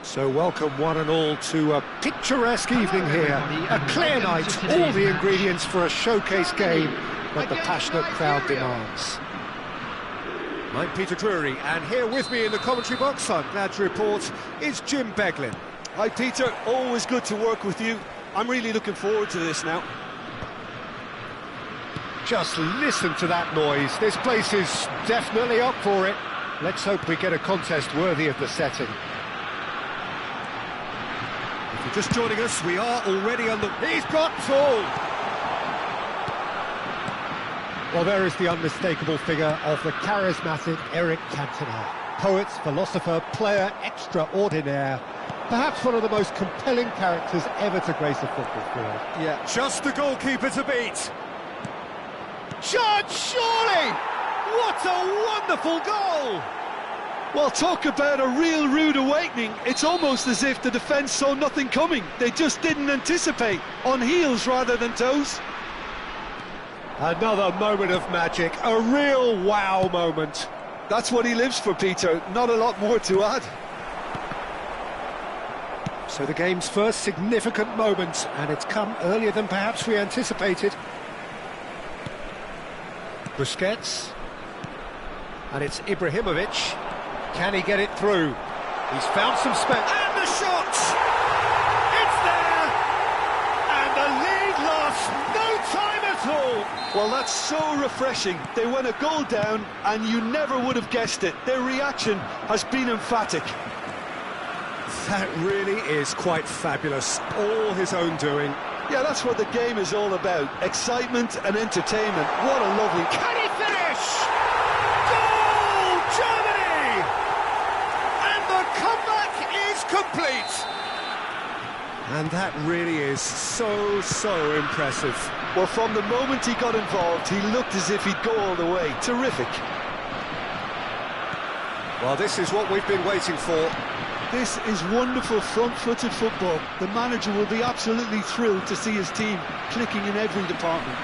So welcome one and all to a picturesque evening here, a clear night, all the ingredients for a showcase game that the passionate crowd demands. I'm Peter Drury, and here with me in the commentary box, I'm glad to report, is Jim Beglin. Hi Peter, always good to work with you. I'm really looking forward to this now. Just listen to that noise, this place is definitely up for it. Let's hope we get a contest worthy of the setting. If you're just joining us, we are already on the... He's got full! Well, there is the unmistakable figure of the charismatic Eric Cantona. Poet, philosopher, player extraordinaire. Perhaps one of the most compelling characters ever to grace a football field. Yeah, just the goalkeeper to beat. Judge, surely! What a wonderful goal! Well, talk about a real rude awakening. It's almost as if the defence saw nothing coming. They just didn't anticipate. On heels rather than toes. Another moment of magic, a real wow moment. That's what he lives for, Peter. Not a lot more to add. So the game's first significant moment, and it's come earlier than perhaps we anticipated. Busquets. And it's Ibrahimovic. Can he get it through? He's found some space. And the shot! It's there! And the lead lost no time at all! Well, that's so refreshing. They went a goal down, and you never would have guessed it. Their reaction has been emphatic. That really is quite fabulous. All his own doing. Yeah, that's what the game is all about. Excitement and entertainment. What a lovely... Can he finish? Goal, Germany! And the comeback is complete. And that really is so impressive. Well, from the moment he got involved, he looked as if he'd go all the way. Terrific. Well, this is what we've been waiting for. This is wonderful front-footed football. The manager will be absolutely thrilled to see his team clicking in every department.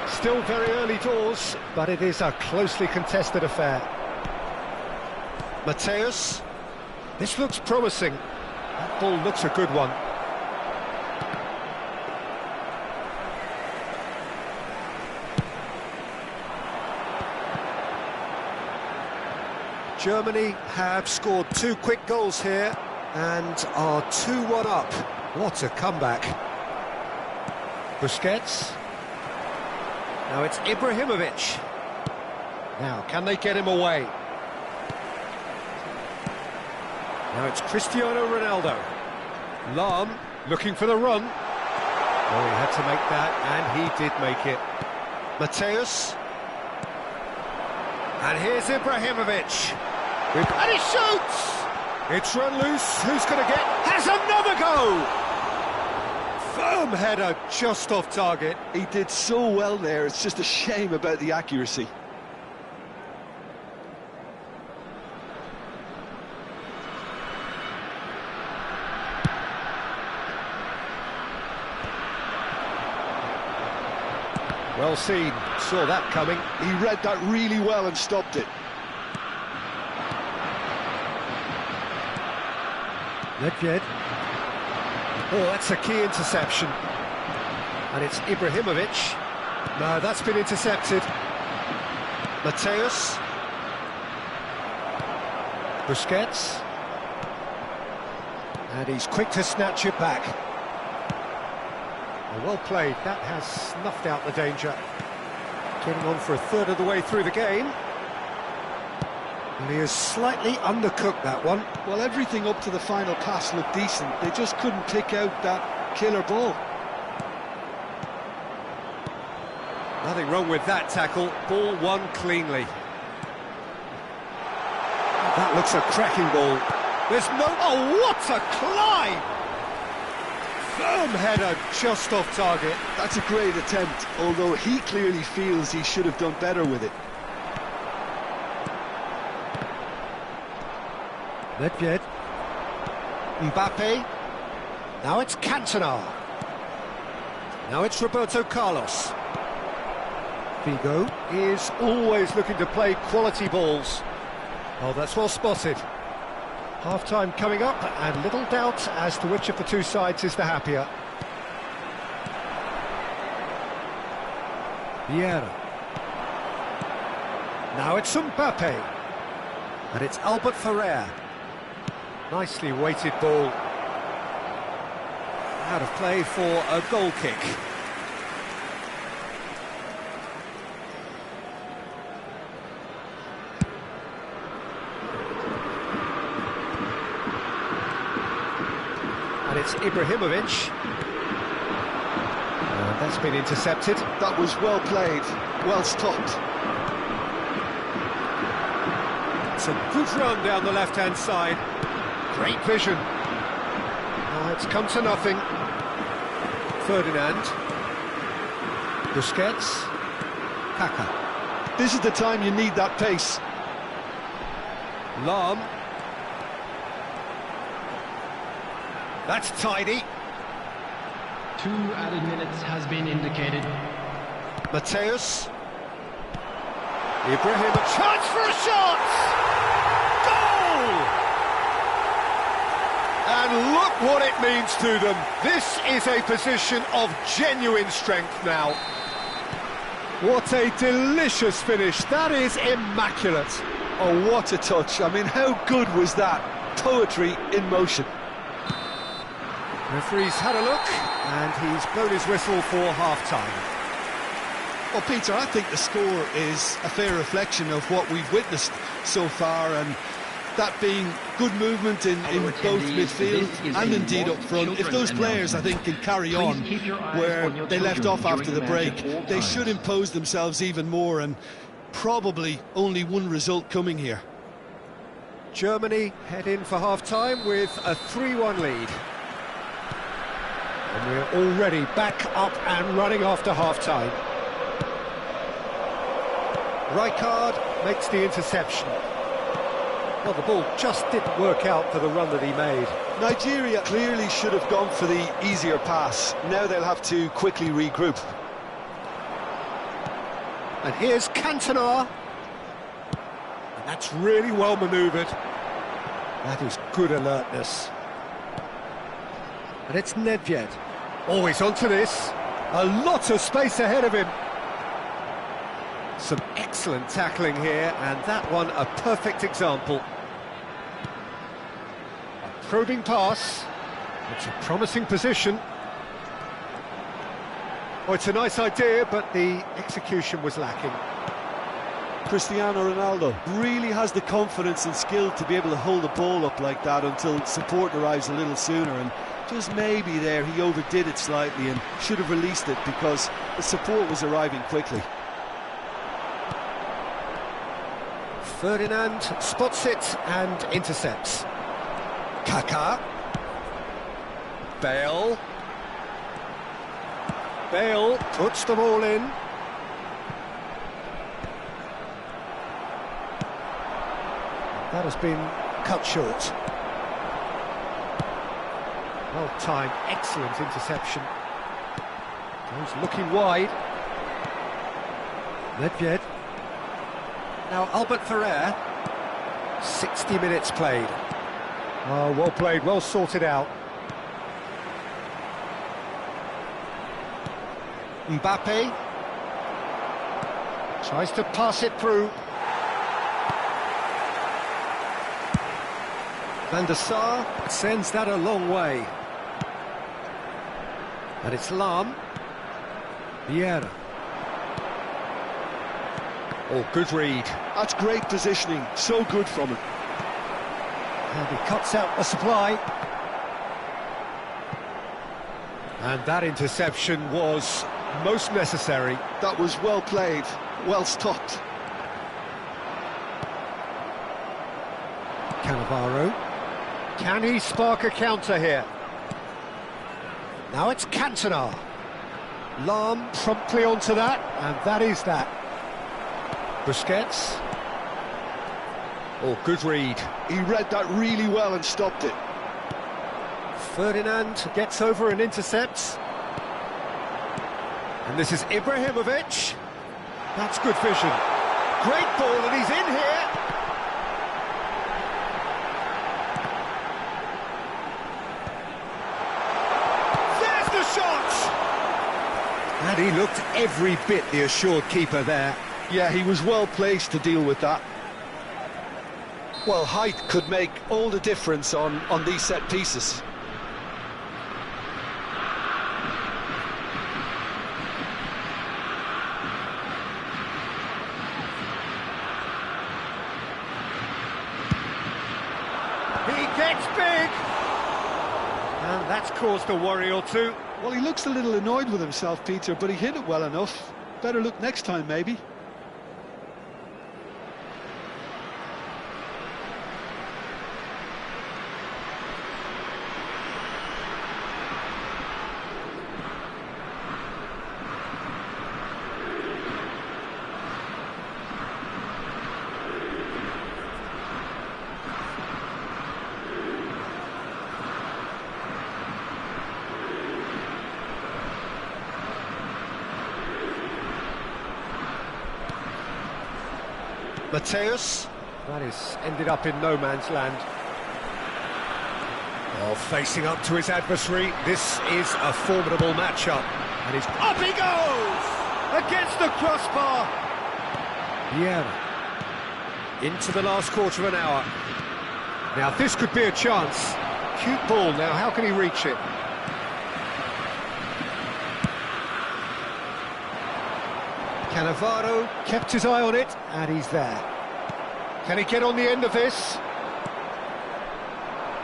Still very early doors, but it is a closely contested affair. Mateus. This looks promising. That ball looks a good one. Germany have scored 2 quick goals here and are 2-1 up. What a comeback. Busquets. Now it's Ibrahimovic. Now, can they get him away? Now it's Cristiano Ronaldo. Lahm looking for the run. Oh, he had to make that, and he did make it. Mateus. And here's Ibrahimovic. And he shoots! It's run loose, who's going to get... Has another go! Firm header, just off target. He did so well there, it's just a shame about the accuracy. Well seen, saw that coming. He read that really well and stopped it. Nedved. Oh, that's a key interception. And it's Ibrahimovic. No, that's been intercepted. Mateus. Busquets. And he's quick to snatch it back. Well played, that has snuffed out the danger. Getting on for a third of the way through the game. And he has slightly undercooked that one. Well, everything up to the final pass looked decent. They just couldn't pick out that killer ball. Nothing wrong with that tackle. Ball won cleanly. That looks a cracking ball. There's no... Oh, what a climb! Firm header, just off target. That's a great attempt, although he clearly feels he should have done better with it. Nedved. Mbappe. Now it's Cantona. Now it's Roberto Carlos. Figo is always looking to play quality balls. Oh, that's well spotted. Half-time coming up, and little doubt as to which of the two sides is the happier. Vieira. Now it's Mbappe. And it's Albert Ferrer. Nicely weighted ball. Out of play for a goal kick. And it's Ibrahimovic. And that's been intercepted. That was well played, well stopped. It's a good run down the left-hand side. Great vision. It's come to nothing. Ferdinand. Busquets. Kaka. This is the time you need that pace. Lahm. That's tidy. 2 added minutes has been indicated. Mateus. Ibrahim, a chance for a shot! Goal! And look what it means to them. This is a position of genuine strength now. What a delicious finish. That is immaculate. Oh, what a touch. I mean, how good was that? Poetry in motion. Referee's had a look, and he's blown his whistle for half-time. Well, Peter, I think the score is a fair reflection of what we've witnessed so far, and that being good movement in both midfield and indeed up front. If those players, I think, can carry on where they left off after the break, they should impose themselves even more, and probably only one result coming here. Germany head in for half-time with a 3-1 lead. And we're already back up and running after half-time. Rijkaard makes the interception. Well, the ball just didn't work out for the run that he made. Nigeria clearly should have gone for the easier pass. Now they'll have to quickly regroup. And here's Cantona. And that's really well manoeuvred. That is good alertness. And it's Nedved. Oh, he's onto this. A lot of space ahead of him. Some excellent tackling here, and that one a perfect example. A probing pass. It's a promising position. Oh, it's a nice idea, but the execution was lacking. Cristiano Ronaldo really has the confidence and skill to be able to hold the ball up like that until support arrives a little sooner, and just maybe there he overdid it slightly and should have released it because the support was arriving quickly. Ferdinand spots it and intercepts. Kaka. Bale. Bale puts the ball in. That has been cut short. Well timed, excellent interception. Goes looking wide. Nedved. Now Albert Ferrer. 60 minutes played. Oh, well played, well sorted out. Mbappe. Tries to pass it through. Van der Sar sends that a long way. And it's Lahm. Vieira. Oh, good read. That's great positioning, so good from him. And he cuts out the supply. And that interception was most necessary. That was well played, well stopped. Cannavaro. Can he spark a counter here? Now it's Cantona. Lahm promptly onto that, and that is that. Busquets. Oh, good read. He read that really well and stopped it. Ferdinand gets over and intercepts. And this is Ibrahimovic. That's good vision. Great ball, and he's in here. And he looked every bit the assured keeper there. Yeah, he was well placed to deal with that. Well, height could make all the difference on these set pieces. He gets big! And that's caused a worry or two. Well, he looks a little annoyed with himself, Peter, but he hit it well enough. Better look next time, maybe. Mateus, that is ended up in no man's land. Oh, facing up to his adversary, this is a formidable matchup. And he's up he goes! Against the crossbar! Yeah. Into the last quarter of an hour. Now this could be a chance. Cute ball now, how can he reach it? Cannavaro kept his eye on it, and he's there. Can he get on the end of this?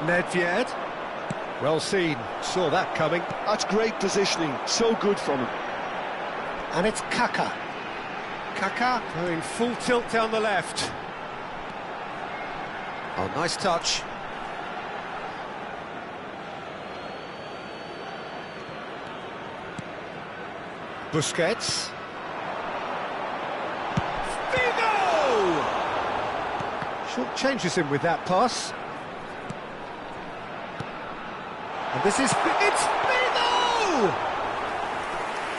Nedved. Well seen, saw that coming. That's great positioning, so good from him. And it's Kaka. Kaka going full tilt down the left. Oh, nice touch. Busquets. Short changes him with that pass. And this is... It's Figo!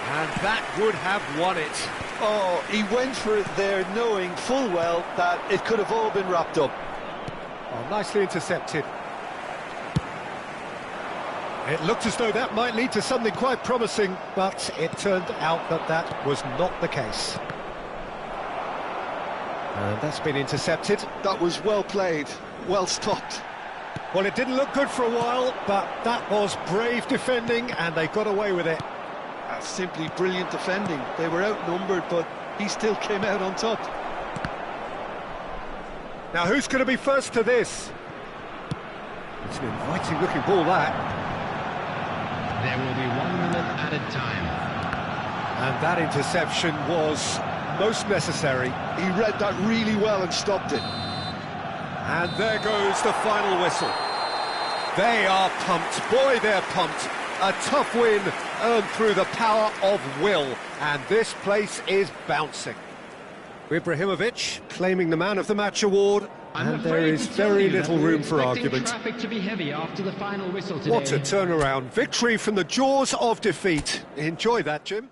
And that would have won it. Oh, he went for it there knowing full well that it could have all been wrapped up. Oh, nicely intercepted. It looked as though that might lead to something quite promising, but it turned out that that was not the case. And that's been intercepted. That was well played, well stopped. Well, it didn't look good for a while, but that was brave defending, and they got away with it. That's simply brilliant defending. They were outnumbered, but he still came out on top. Now, who's going to be first to this? It's an inviting-looking ball, that. There will be 1 minute added time. And that interception was most necessary. He read that really well and stopped it. And there goes the final whistle. They are pumped. Boy, they're pumped. A tough win earned through the power of will. And this place is bouncing. Ibrahimovic claiming the Man of the Match award. And there is very little room for argument. Traffic to be heavy after the final whistle today. What a turnaround. Victory from the jaws of defeat. Enjoy that, Jim.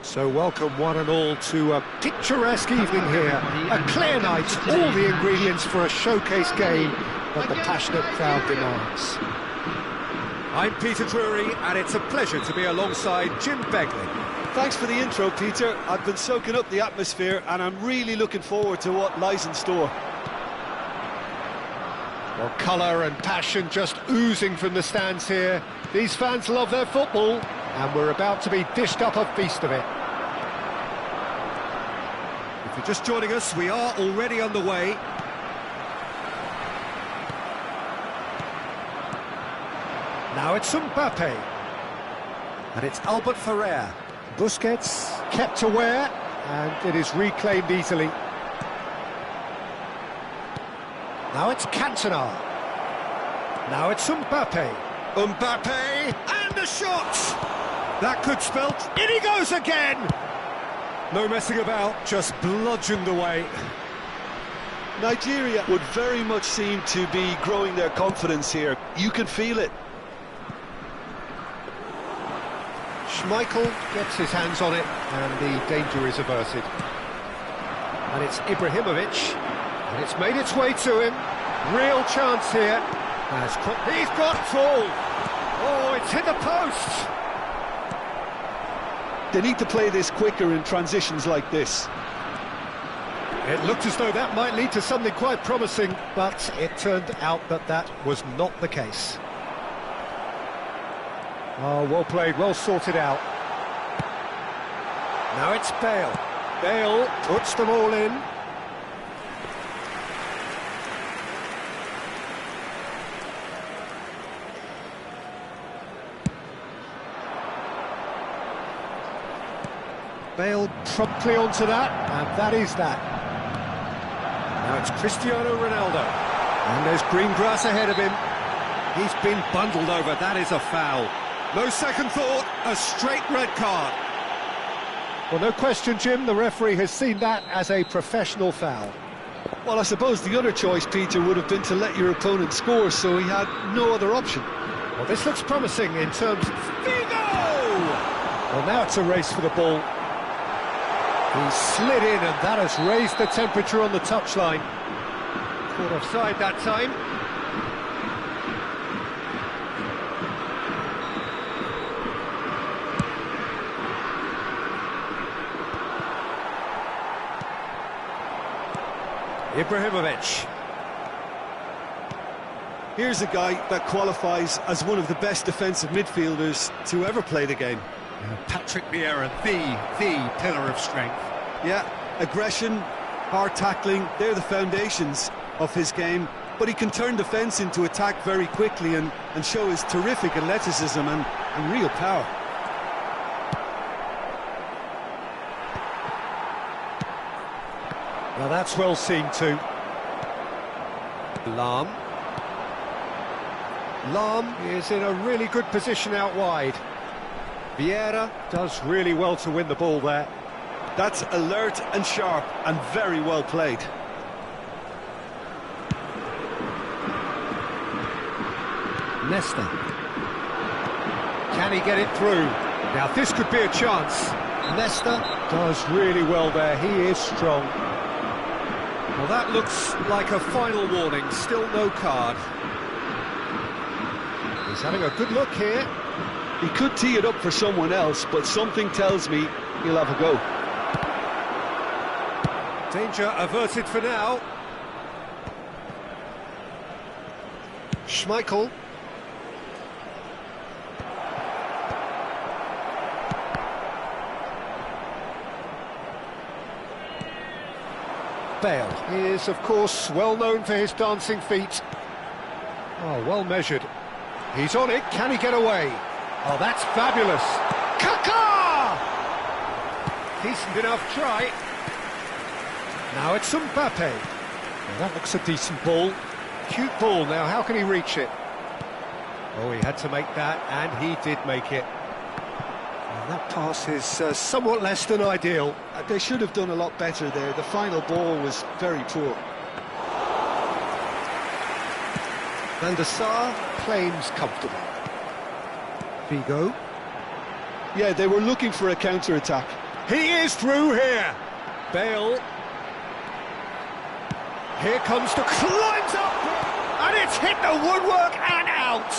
So welcome one and all to a picturesque evening here. A clear night, all the ingredients for a showcase game that the passionate crowd demands. I'm Peter Drury, and it's a pleasure to be alongside Jim Begley. Thanks for the intro, Peter. I've been soaking up the atmosphere, and I'm really looking forward to what lies in store. Well, colour and passion just oozing from the stands here. These fans love their football, and we're about to be dished up a feast of it. If you're just joining us, we are already underway. Now it's Mbappe. And it's Albert Ferrer. Busquets kept aware, and it is reclaimed easily. Now it's Cantona. Now it's Mbappe. Mbappe, and a shot! That could spell... In he goes again! No messing about, just bludgeoned away. Nigeria would very much seem to be growing their confidence here. You can feel it. Schmeichel gets his hands on it, and the danger is averted. And it's Ibrahimovic, and it's made its way to him. Real chance here. He's got full. Oh, it's hit the post. They need to play this quicker in transitions like this. It looked as though that might lead to something quite promising, but it turned out that that was not the case. Oh, well played, well sorted out. Now it's Bale. Bale puts them all in. Bale promptly onto that, and that is that. Now it's Cristiano Ronaldo. And there's green grass ahead of him. He's been bundled over, that is a foul. No second thought, a straight red card. Well, no question, Jim, the referee has seen that as a professional foul. Well, I suppose the other choice, Peter, would have been to let your opponent score, so he had no other option. Well, this looks promising in terms of... Figo! Well, now it's a race for the ball. He slid in, and that has raised the temperature on the touchline. Caught offside that time. Ibrahimovic. Here's a guy that qualifies as one of the best defensive midfielders to ever play the game. Patrick Vieira, the pillar of strength. Yeah, aggression, hard tackling, they're the foundations of his game, but he can turn defence into attack very quickly and show his terrific athleticism and real power. Well, that's well seen too. Lahm is in a really good position out wide. Vieira does really well to win the ball there. That's alert and sharp and very well played. Nesta. Can he get it through? Now this could be a chance. Nesta does really well there, he is strong. Well, that looks like a final warning, still no card. He's having a good look here. He could tee it up for someone else, but something tells me he'll have a go. Danger averted for now. Schmeichel. Bale is, of course, well known for his dancing feet. Oh, well measured. He's on it, can he get away? Oh, that's fabulous. Kaká! Decent enough try. Now it's Mbappe. Well, that looks a decent ball. Cute ball, now how can he reach it? Oh, he had to make that, and he did make it. And that pass is somewhat less than ideal. They should have done a lot better there. The final ball was very poor. Van der Sar claims comfortable. Figo. Yeah, they were looking for a counter-attack. He is through here. Bale. Here comes the climbs up, and it's hit the woodwork and out.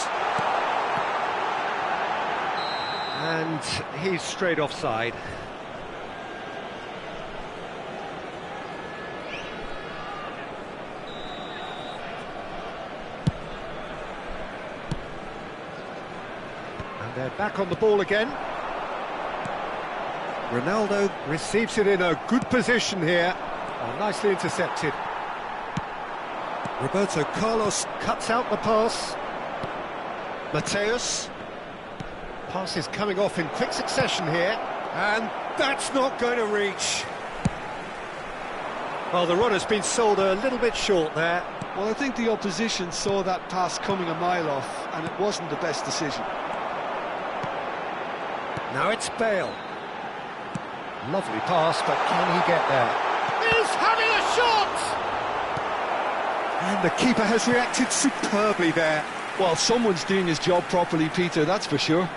And he's straight offside. And they're back on the ball again. Ronaldo receives it in a good position here. Oh, nicely intercepted. Roberto Carlos cuts out the pass. Mateus. Pass is coming off in quick succession here. And that's not going to reach. Well, the run has been sold a little bit short there. Well, I think the opposition saw that pass coming a mile off, and it wasn't the best decision. Now it's Bale. Lovely pass, but can he get there? He's having a shot! And the keeper has reacted superbly there. Well, someone's doing his job properly, Peter, that's for sure.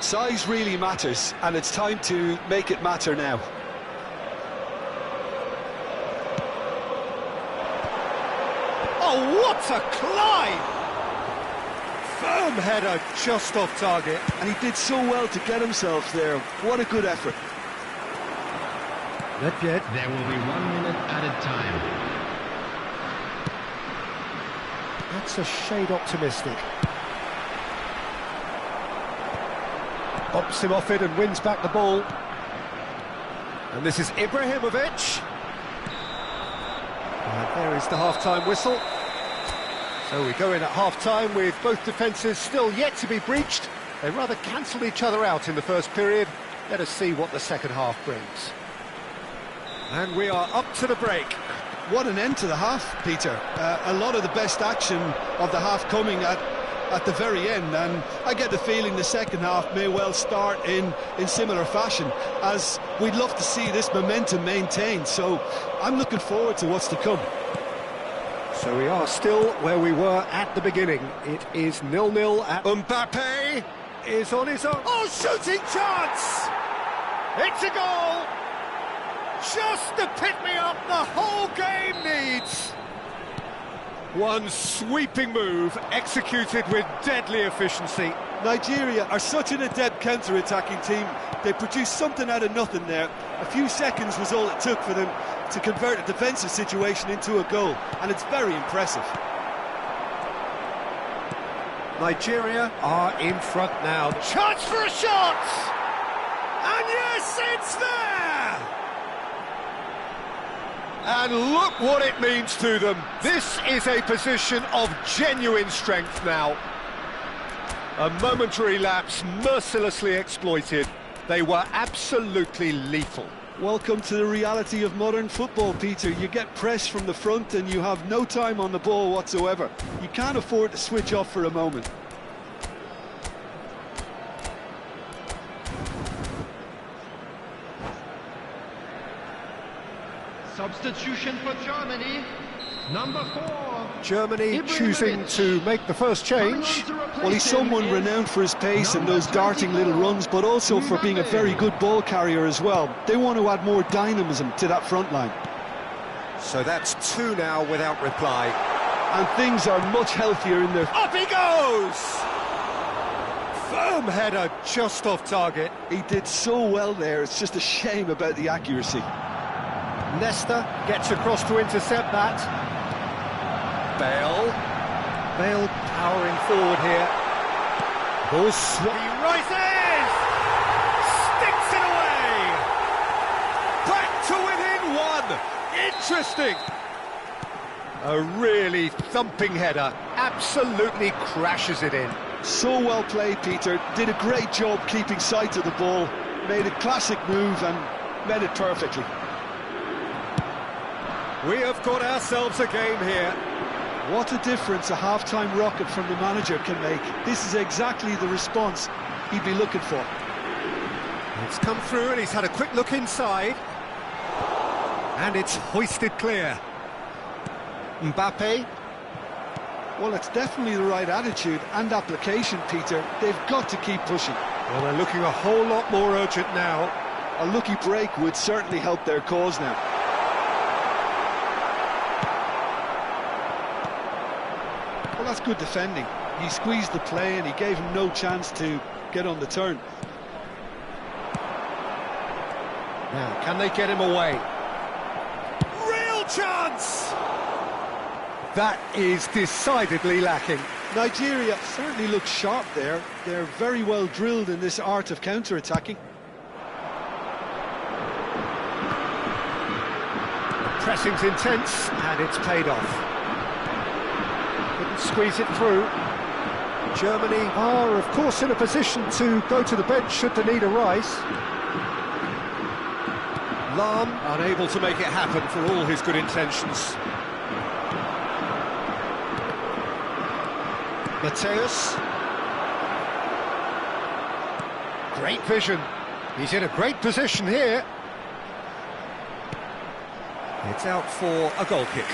Size really matters, and it's time to make it matter now. Oh, what a climb! Firm header just off target. And he did so well to get himself there. What a good effort. Not yet. There will be 1 minute added time. That's a shade optimistic. Bops him off it and wins back the ball. And this is Ibrahimovic. And there is the half-time whistle. So we go in at half-time with both defences still yet to be breached. They rather cancelled each other out in the first period. Let us see what the second half brings. And we are up to the break. What an end to the half, Peter. A lot of the best action of the half coming at the very end, and I get the feeling the second half may well start in similar fashion, as we'd love to see this momentum maintained, so I'm looking forward to what's to come. So we are still where we were at the beginning. It is 0-0 at... Mbappe is on his own. Oh, shooting chance! It's a goal! Just to pick me up the whole game needs. One sweeping move executed with deadly efficiency. Nigeria are such an adept counter-attacking team. They produced something out of nothing there. A few seconds was all it took for them to convert a defensive situation into a goal, and it's very impressive. Nigeria are in front now. Chance for a shot! And yes, it's there! And look what it means to them. This is a position of genuine strength now. A momentary lapse mercilessly exploited. They were absolutely lethal. Welcome to the reality of modern football, Peter. You get pressed from the front and you have no time on the ball whatsoever. You can't afford to switch off for a moment. Substitution for Germany, number 4. Germany choosing to make the first change. Well, he's someone renowned for his pace and those darting little runs, but also for being a very good ball carrier as well. They want to add more dynamism to that front line. So that's 2 now without reply. And things are much healthier in there. Up he goes! Firm header just off target. He did so well there, it's just a shame about the accuracy. Nesta gets across to intercept that. Bale powering forward here. Ball he rises! Sticks it away! Back to within 1! Interesting! A really thumping header. Absolutely crashes it in. So well played, Peter. Did a great job keeping sight of the ball. Made a classic move and met it perfectly. We have got ourselves a game here. What a difference a half-time rocket from the manager can make. This is exactly the response he'd be looking for. It's come through and he's had a quick look inside. And it's hoisted clear. Mbappe. Well, it's definitely the right attitude and application, Peter. They've got to keep pushing. Well, they're looking a whole lot more urgent now. A lucky break would certainly help their cause now. Well, that's good defending. He squeezed the play and he gave him no chance to get on the turn. Now, can they get him away? Real chance! That is decidedly lacking. Nigeria certainly looks sharp there. They're very well drilled in this art of counter-attacking. Pressing's intense, and it's paid off. Couldn't squeeze it through. Germany are, of course, in a position to go to the bench should the need arise. Lahm unable to make it happen for all his good intentions. Mateus. Great vision. He's in a great position here. It's out for a goal kick.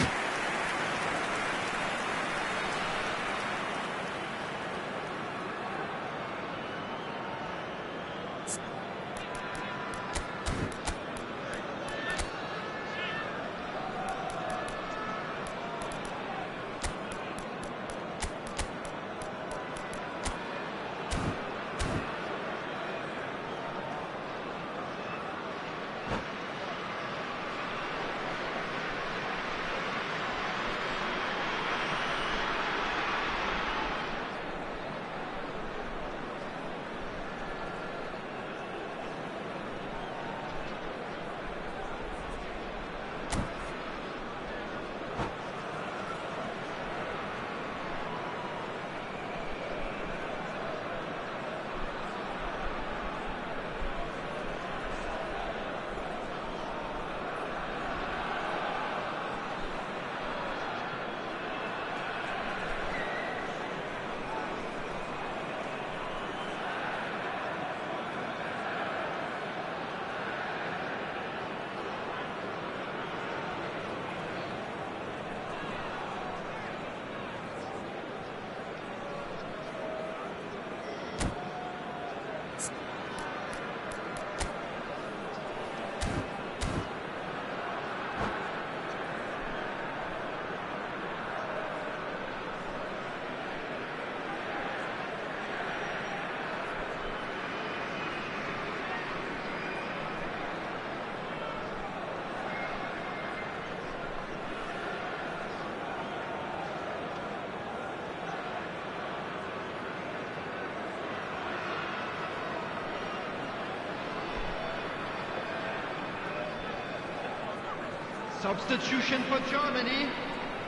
Substitution for Germany.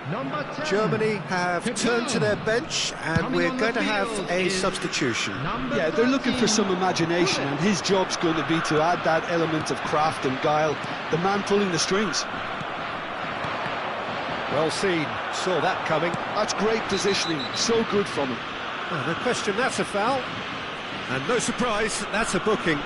Number 10. Germany have turned to their bench, and we're going to have a substitution. Yeah, they're looking for some imagination, and his job's going to be to add that element of craft and guile. The man pulling the strings. Well seen, saw that coming. That's great positioning, so good from him. Oh, no question, that's a foul. And no surprise, that's a booking.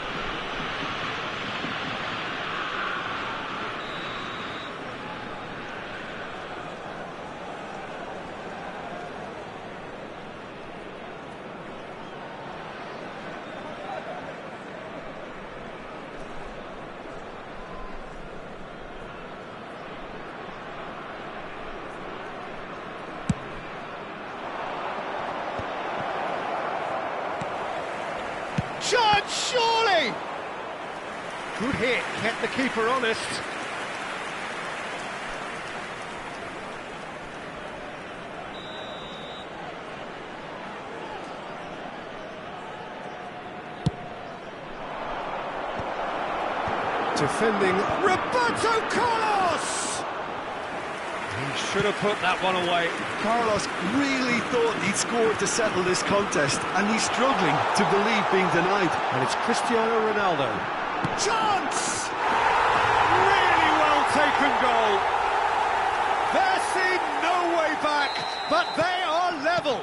Chance, surely! Good hit, kept the keeper honest. Defending Roberto Carlos! He should have put that one away. Carlos really thought he'd scored to settle this contest, and he's struggling to believe being denied. And it's Cristiano Ronaldo. Chance! Really well taken goal. There seemed no way back, but they are level.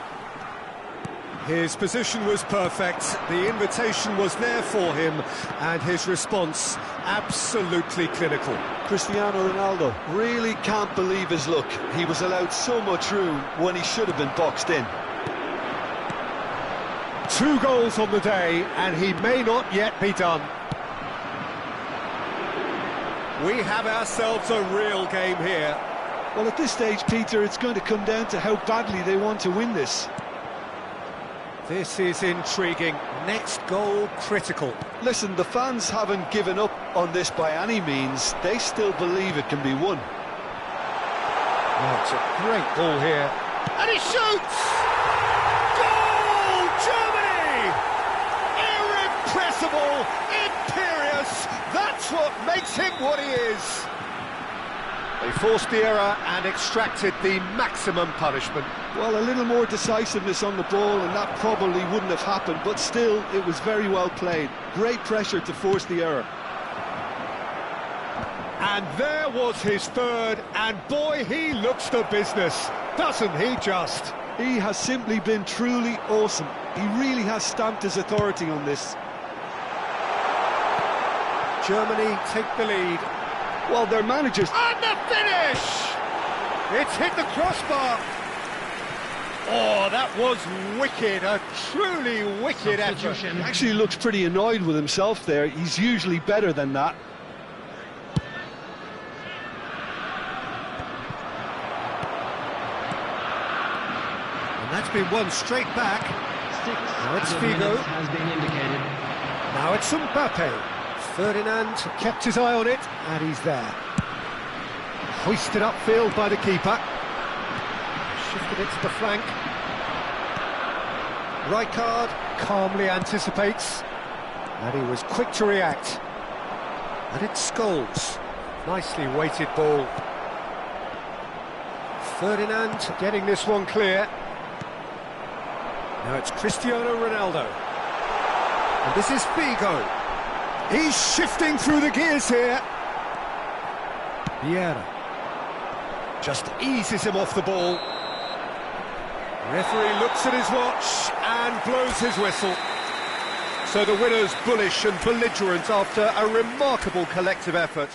His position was perfect, the invitation was there for him, and his response absolutely clinical. Cristiano Ronaldo really can't believe his luck. He was allowed so much room when he should have been boxed in. 2 goals on the day, and he may not yet be done. We have ourselves a real game here. Well, at this stage, Peter, it's going to come down to how badly they want to win this. This is intriguing. Next goal critical. Listen, the fans haven't given up on this by any means. They still believe it can be won. Oh, it's a great ball here. And he shoots! Goal, Germany! Irrepressible, imperious, that's what makes him what he is. They forced the error and extracted the maximum punishment. Well, a little more decisiveness on the ball and that probably wouldn't have happened, but still, it was very well played. Great pressure to force the error. And there was his third, and boy, he looks the business, doesn't he just? He has simply been truly awesome. He really has stamped his authority on this. Germany take the lead. Well, their managers... And the finish! It's hit the crossbar. Oh, that was wicked, a truly wicked effort. He actually looks pretty annoyed with himself there. He's usually better than that. And that's been won straight back. Now it's Figo. Has been indicated. Now it's Mbappe. Ferdinand kept his eye on it, and he's there. Hoisted upfield by the keeper. Shifted it to the flank. Rijkaard calmly anticipates, and he was quick to react. And it's Scholes. Nicely weighted ball. Ferdinand getting this one clear. Now it's Cristiano Ronaldo. And this is Figo. He's shifting through the gears here. Vieira just eases him off the ball. Referee looks at his watch and blows his whistle. So the winner's bullish and belligerent after a remarkable collective effort.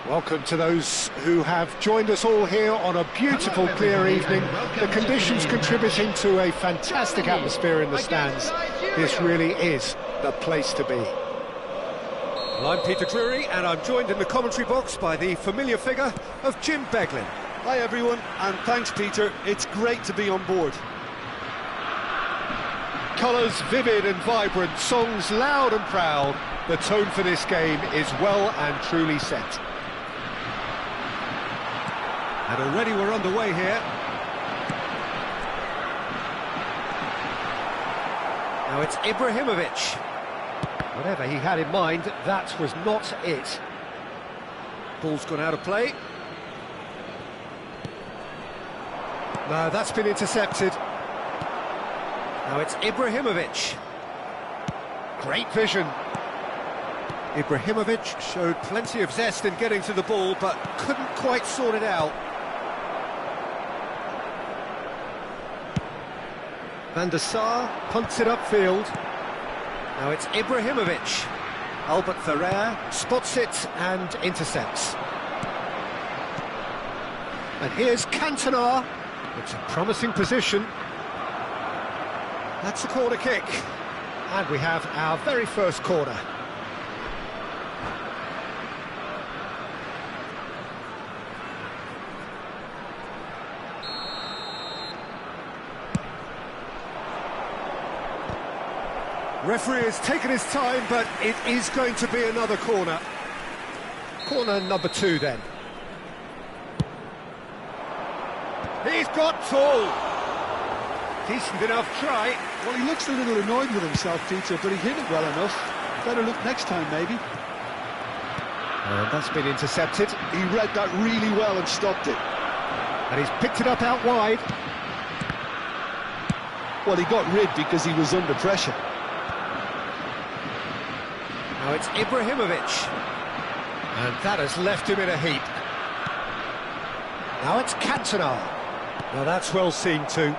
Welcome to those who have joined us all here on a beautiful, clear evening. The conditions contributing to a fantastic atmosphere in the stands. This really is the place to be. Well, I'm Peter Drury, and I'm joined in the commentary box by the familiar figure of Jim Beglin. Hi everyone, and thanks Peter, it's great to be on board. Colours vivid and vibrant, songs loud and proud. The tone for this game is well and truly set. And already we're underway here. Now it's Ibrahimovic. Whatever he had in mind, that was not it. Ball's gone out of play. No, that's been intercepted. Now it's Ibrahimovic. Great vision. Ibrahimovic showed plenty of zest in getting to the ball, but couldn't quite sort it out. Van der Sar punts it upfield. Now it's Ibrahimovic. Albert Ferrer spots it and intercepts. And here's Cantona. It's a promising position. That's a corner kick. And we have our very first corner. Referee has taken his time, but it is going to be another corner. Corner number 2 then. He's got tall. Decent enough try. Well, he looks a little annoyed with himself, Peter, but he hit it well enough. Better look next time, maybe. And that's been intercepted. He read that really well and stopped it. And he's picked it up out wide. Well, he got rid because he was under pressure. Now it's Ibrahimovic. And that has left him in a heap. Now it's Cantona. Well, that's well seen too.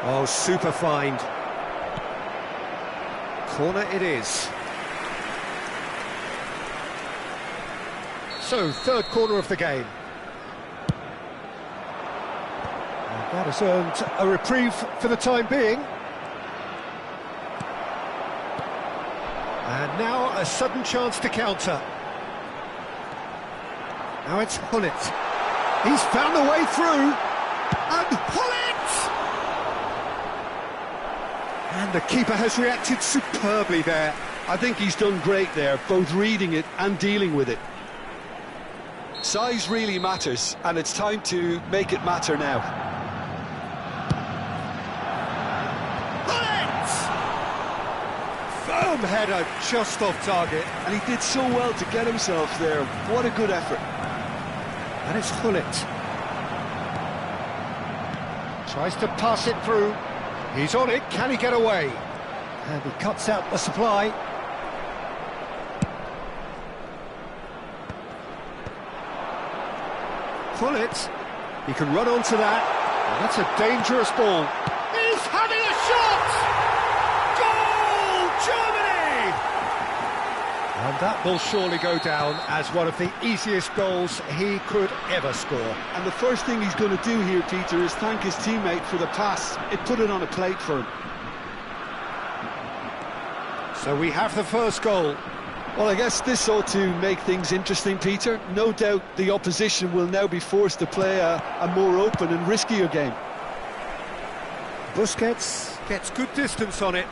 Oh, super find. Corner it is. So, third corner of the game. And that has earned a reprieve for the time being. And now a sudden chance to counter. Now it's Hullet. He's found a way through. And Hullet! And the keeper has reacted superbly there. I think he's done great there, both reading it and dealing with it. Size really matters, and it's time to make it matter now. Firm header just off target. And he did so well to get himself there. What a good effort. And it's Hullet. Tries to pass it through. He's on it, can he get away? And he cuts out the supply. Hullet, he can run onto that. And that's a dangerous ball. He's having a shot! Goal, Germany! And that will surely go down as one of the easiest goals he could ever score. And the first thing he's going to do here, Peter, is thank his teammate for the pass. It put it on a plate for him. So we have the first goal. Well, I guess this ought to make things interesting, Peter. No doubt the opposition will now be forced to play a more open and riskier game. Busquets Gets good distance on it.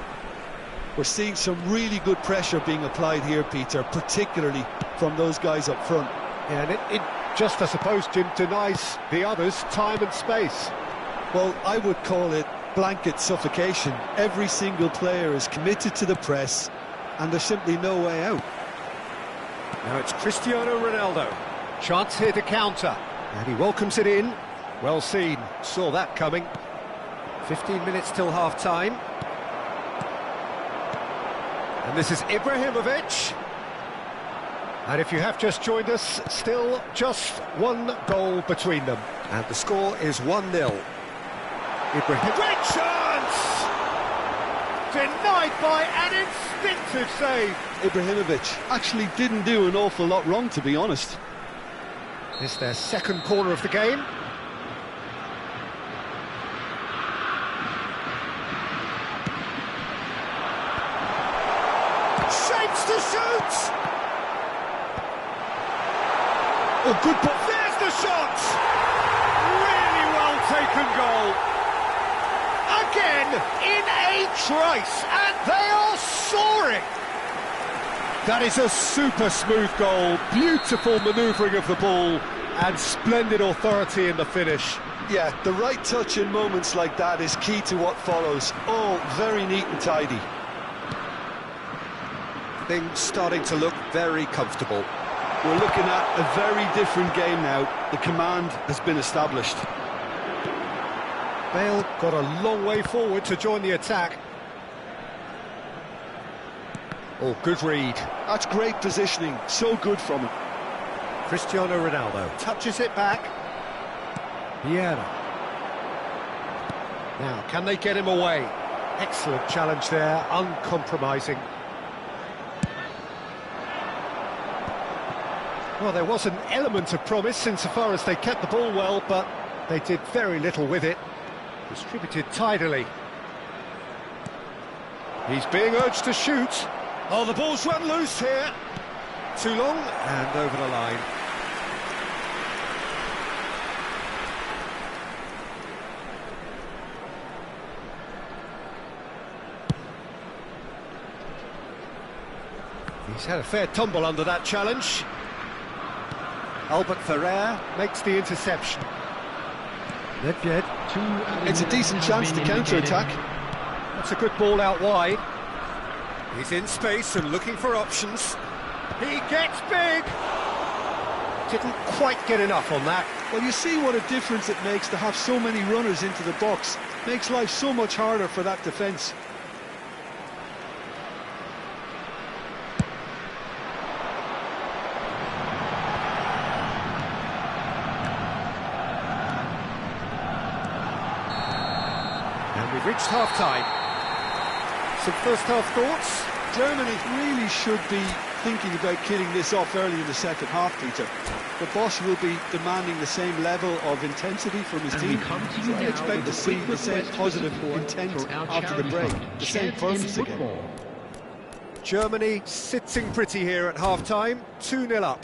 We're seeing some really good pressure being applied here, Peter, particularly from those guys up front. Yeah, and it just, I suppose, Jim, denies the others time and space. Well, I would call it blanket suffocation. Every single player is committed to the press, and there's simply no way out. Now it's Cristiano Ronaldo. Chance here to counter. And he welcomes it in. Well seen. Saw that coming. 15 minutes till half-time. And this is Ibrahimovic. And if you have just joined us, still just one goal between them. And the score is 1-0. Ibrahimovic, chance! denied by an instinctive save. Ibrahimovic actually didn't do an awful lot wrong, to be honest. It's their second corner of the game. Shapes to shoot! Oh, good ball. There's the shot! Really well taken goal. Again, in a trice, and they are soaring. That is a super smooth goal, beautiful manoeuvring of the ball, and splendid authority in the finish. Yeah, the right touch in moments like that is key to what follows. All very neat and tidy. Things starting to look very comfortable. We're looking at a very different game now. The command has been established. Bale got a long way forward to join the attack. Oh, good read. That's great positioning, so good from him. Cristiano Ronaldo touches it back. Vieira. Now, can they get him away? Excellent challenge there, uncompromising. Well, there was an element of promise insofar as they kept the ball well, but they did very little with it. Distributed tidily. He's being urged to shoot. Oh, the ball's run loose here. Too long and over the line. He's had a fair tumble under that challenge. Albert Ferrer makes the interception. Nedved. It's a decent chance to counter-attack. That's a good ball out wide. He's in space and looking for options. He gets big! Didn't quite get enough on that. Well, you see what a difference it makes to have so many runners into the box. Makes life so much harder for that defence. And we've reached half-time. Some first-half thoughts? Germany really should be thinking about killing this off early in the second half, Peter. The boss will be demanding the same level of intensity from his team. I expect to see the same positive intent after the break, the same purpose again. Germany sitting pretty here at half-time, 2-0 up.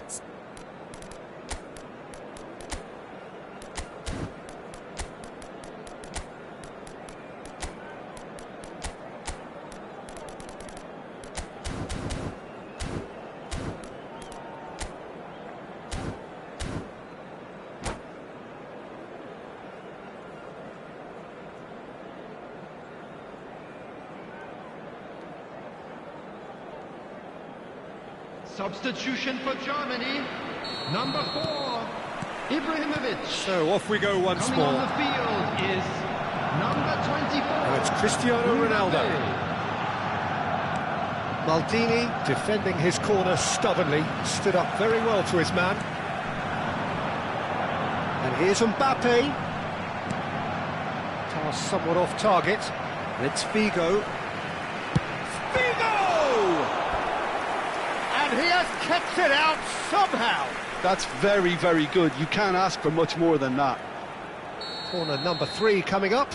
Substitution for Germany, number 4, Ibrahimovic. So off we go once Coming more. on the field is number 24. And it's Cristiano Ronaldo. Maldini defending his corner stubbornly, stood up very well to his man. And here's Mbappe. Pass somewhat off target. And it's Figo. And he has kept it out somehow. That's very, very good. You can't ask for much more than that. Corner number 3 coming up.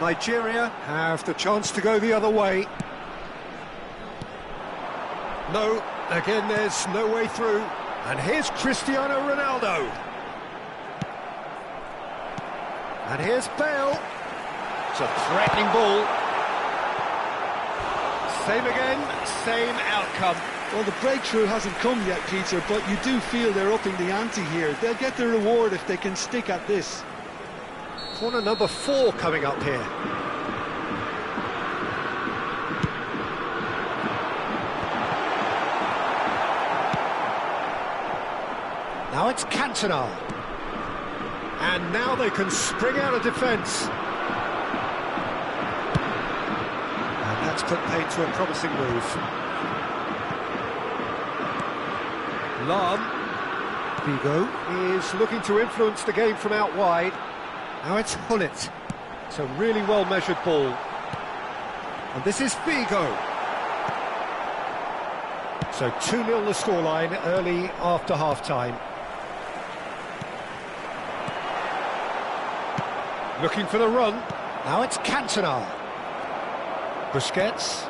Nigeria have the chance to go the other way. No, again there's no way through. And here's Cristiano Ronaldo. And here's Bale. It's a threatening ball. Same again, same outcome. Well, the breakthrough hasn't come yet, Peter, but you do feel they're upping the ante here. They'll get the reward if they can stick at this. Corner number 4 coming up here. Now it's Cantona. And now they can spring out of defence. And that's put paid to a promising move. Lam. Figo is looking to influence the game from out wide. Now it's Hullet. It's a really well-measured ball. And this is Figo. So 2-0 the scoreline early after half-time. Looking for the run. Now it's Cantona. Busquets.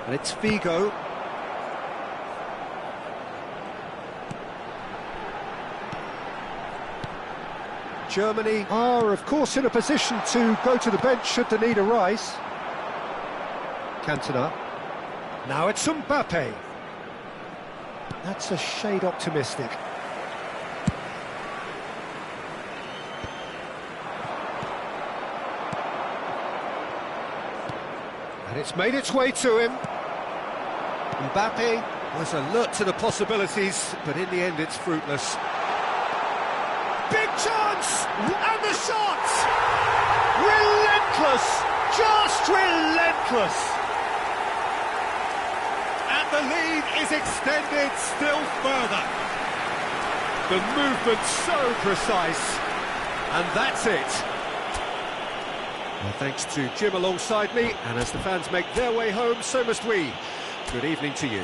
And it's Figo. Germany are, of course, in a position to go to the bench should the need arise. Cantona. Now it's Mbappe. That's a shade optimistic. And it's made its way to him. Mbappe was alert to the possibilities, but in the end it's fruitless. Big chance! And the shot! Relentless! Just relentless! And the lead is extended still further. The movement so precise. And that's it. Well, thanks to Jim alongside me, and as the fans make their way home, so must we. Good evening to you.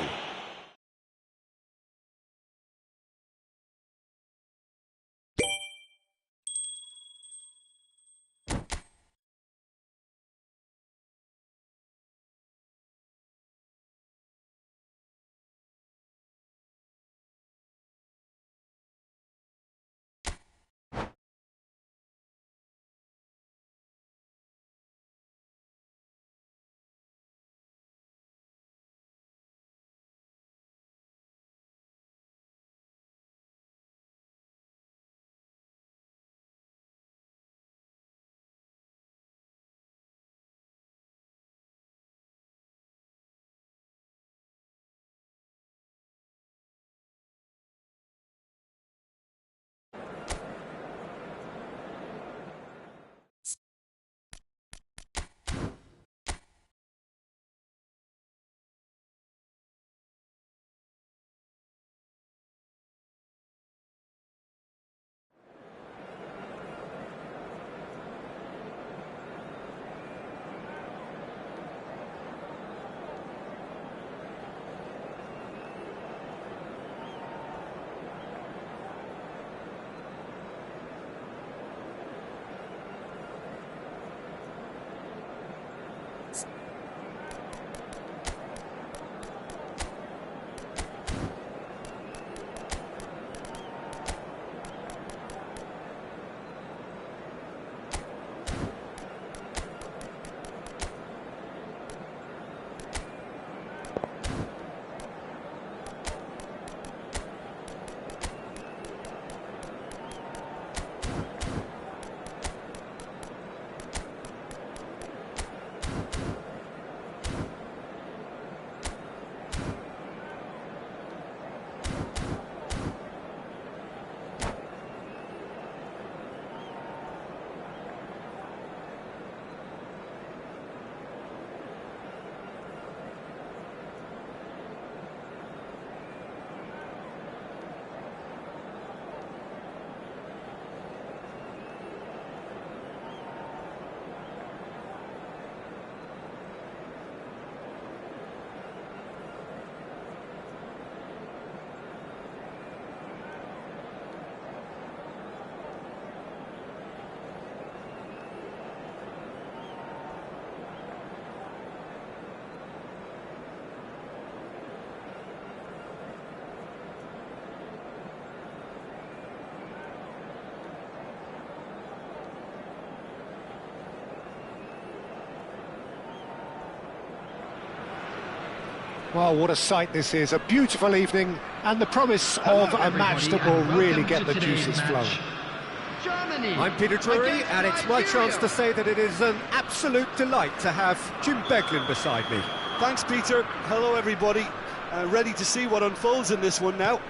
Well, what a sight this is. A beautiful evening and the promise of a match that will really get the juices flowing. Germany. I'm Peter Drury, and it's my chance to say that it is an absolute delight to have Jim Beglin beside me. Thanks, Peter. Hello, everybody. Ready to see what unfolds in this one now.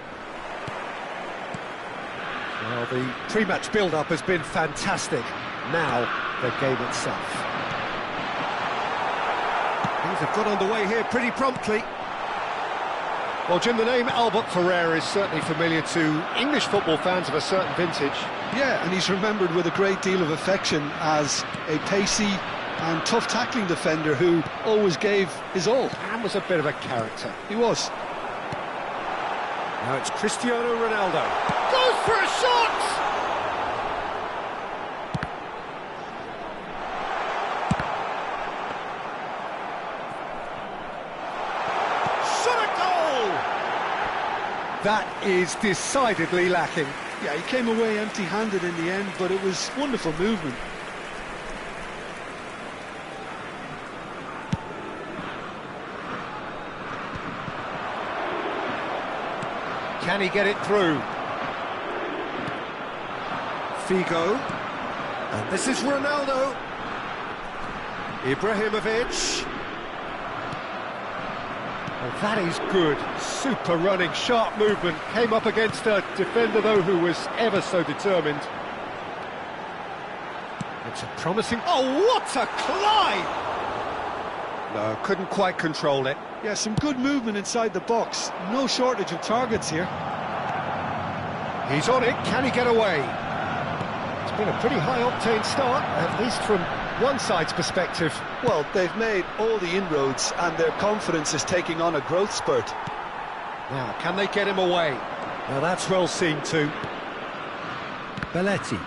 Well, the pre-match build-up has been fantastic. Now, the game itself. Things have got underway here pretty promptly. Well, Jim, the name Albert Ferrer is certainly familiar to English football fans of a certain vintage. Yeah, and he's remembered with a great deal of affection as a pacey and tough tackling defender who always gave his all. And was a bit of a character. He was. Now it's Cristiano Ronaldo. Goes for a shot! That is decidedly lacking. Yeah, he came away empty-handed in the end, but it was wonderful movement. Can he get it through? Figo. And this is Ronaldo. Ibrahimovic. Oh, that is good. Super running, sharp movement. Came up against a defender, though, who was ever so determined. It's a promising... Oh, what a climb! No, couldn't quite control it. Yeah, some good movement inside the box. No shortage of targets here. He's on it. Can he get away? It's been a pretty high-octane start, at least from one side's perspective. Well, they've made all the inroads and their confidence is taking on a growth spurt. Now, can they get him away? Now, that's well seen too. Belletti.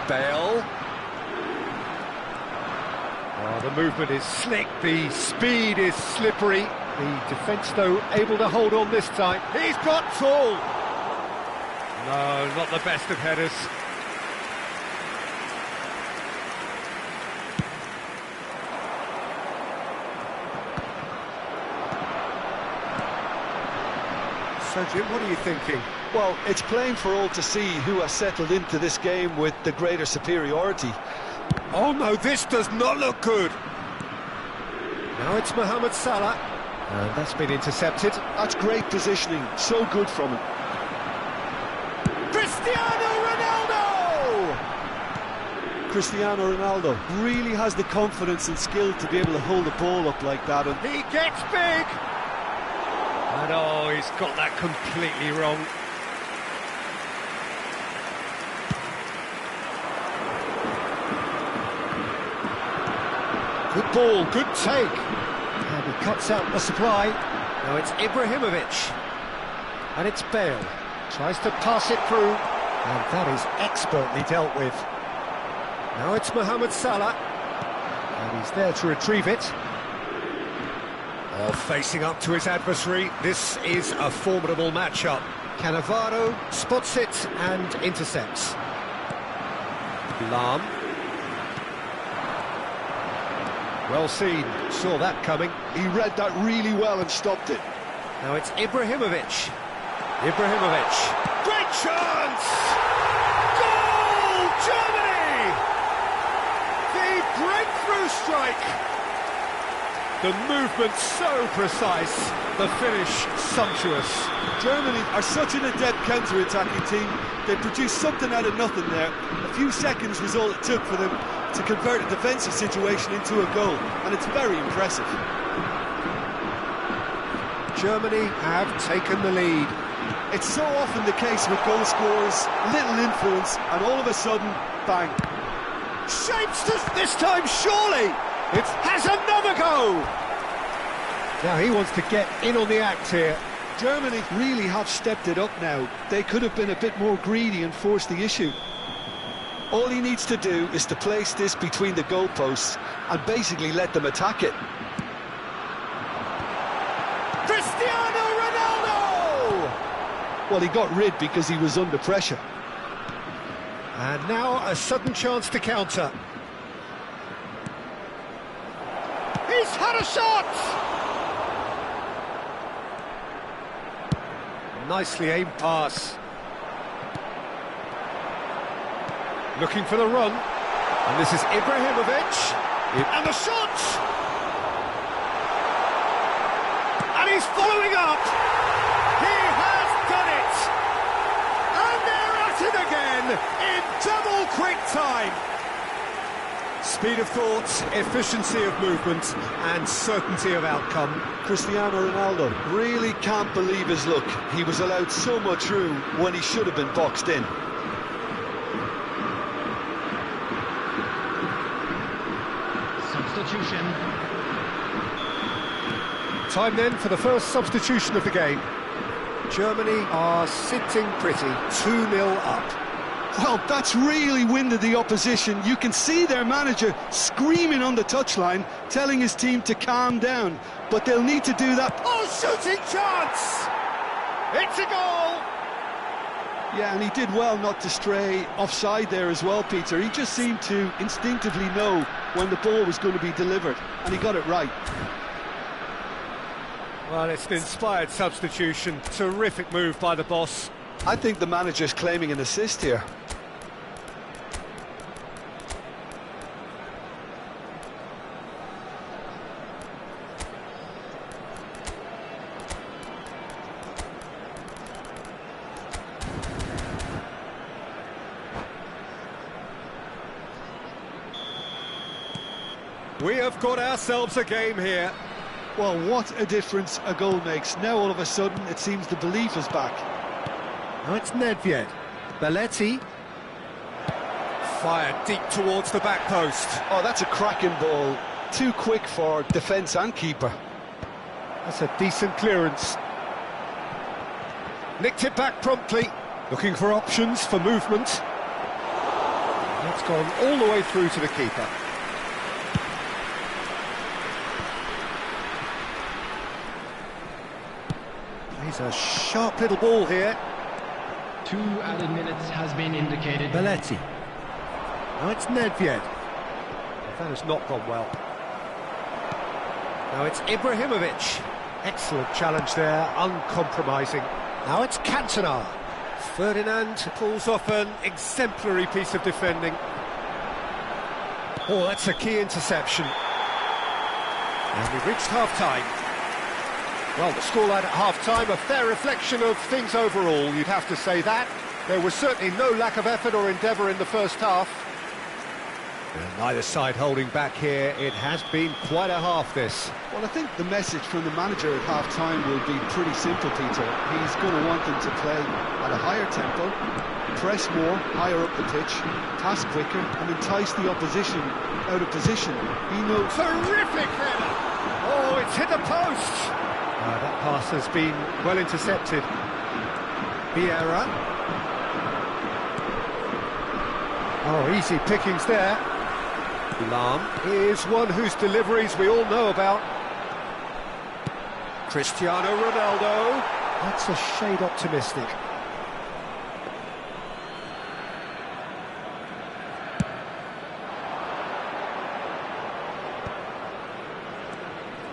Bale. Oh, the movement is slick, the speed is slippery. The defence, though, able to hold on this time. He's got tall. No, not the best of headers. So, Jim, what are you thinking? Well, it's plain for all to see who has settled into this game with the greater superiority. Oh no, this does not look good. Now it's Mohamed Salah. And that's been intercepted. That's great positioning, so good from him. Cristiano Ronaldo! Cristiano Ronaldo really has the confidence and skill to be able to hold the ball up like that. And he gets big! And oh, he's got that completely wrong. Good ball, good take. And he cuts out the supply. Now it's Ibrahimovic. And it's Bale. Tries to pass it through. And that is expertly dealt with. Now it's Mohamed Salah. And he's there to retrieve it. Oh, facing up to his adversary. This is a formidable matchup. Cannavaro spots it and intercepts. Lam. Well seen, saw that coming. he read that really well and stopped it. Now it's Ibrahimovic. Ibrahimovic. Great chance! Goal, Germany! The breakthrough strike. The movement so precise, the finish sumptuous. Germany are such an adept counter-attacking team. They produced something out of nothing there. A few seconds was all it took for them to convert a defensive situation into a goal, and it's very impressive. Germany have taken the lead. It's so often the case with goal scorers, little influence, and all of a sudden, bang. Shapes this time, surely! It has another go! Now he wants to get in on the act here. Germany really have stepped it up now. They could have been a bit more greedy and forced the issue. All he needs to do is to place this between the goalposts and basically let them attack it. Cristiano Ronaldo! Well, he got rid because he was under pressure. And now a sudden chance to counter. He's had a shot! Nicely aimed pass. Looking for the run. And this is Ibrahimovic. And the shot! And he's following up! He has done it! And they're at it again in double quick time! Speed of thought, efficiency of movement, and certainty of outcome. Cristiano Ronaldo really can't believe his luck. He was allowed so much room when he should have been boxed in. Substitution. Time then for the first substitution of the game. Germany are sitting pretty, 2-0 up. Well, that's really winded the opposition. You can see their manager screaming on the touchline, telling his team to calm down. But they'll need to do that. Oh, shooting chance! It's a goal! Yeah, and he did well not to stray offside there as well, Peter. He just seemed to instinctively know when the ball was going to be delivered, and he got it right. Well, it's an inspired substitution. Terrific move by the boss. I think the manager's claiming an assist here. We have got ourselves a game here. Well, what a difference a goal makes. Now all of a sudden it seems the belief is back. Now it's Nedved. Belletti. Fired deep towards the back post. Oh, that's a cracking ball. Too quick for defence and keeper. That's a decent clearance. Nicked it back promptly. Looking for options for movement. That's gone all the way through to the keeper. He's a sharp little ball here. 2 added minutes has been indicated. Belletti. Now it's Nedved. That has not gone well. Now it's Ibrahimovic. Excellent challenge there, uncompromising. Now it's Cantona. Ferdinand pulls off an exemplary piece of defending. Oh, that's a key interception. And we've reached half-time. Well, the scoreline at half-time, a fair reflection of things overall, you'd have to say that. There was certainly no lack of effort or endeavour in the first half. And neither side holding back here. It has been quite a half, this. Well, I think the message from the manager at half-time will be pretty simple, Peter. He's going to want them to play at a higher tempo, press more, higher up the pitch, pass quicker, and entice the opposition out of position. He knows... Terrific header! Oh, it's hit the post! That pass has been well intercepted. Vieira. Oh, easy pickings there. Lam is one whose deliveries we all know about. Cristiano Ronaldo. That's a shade optimistic.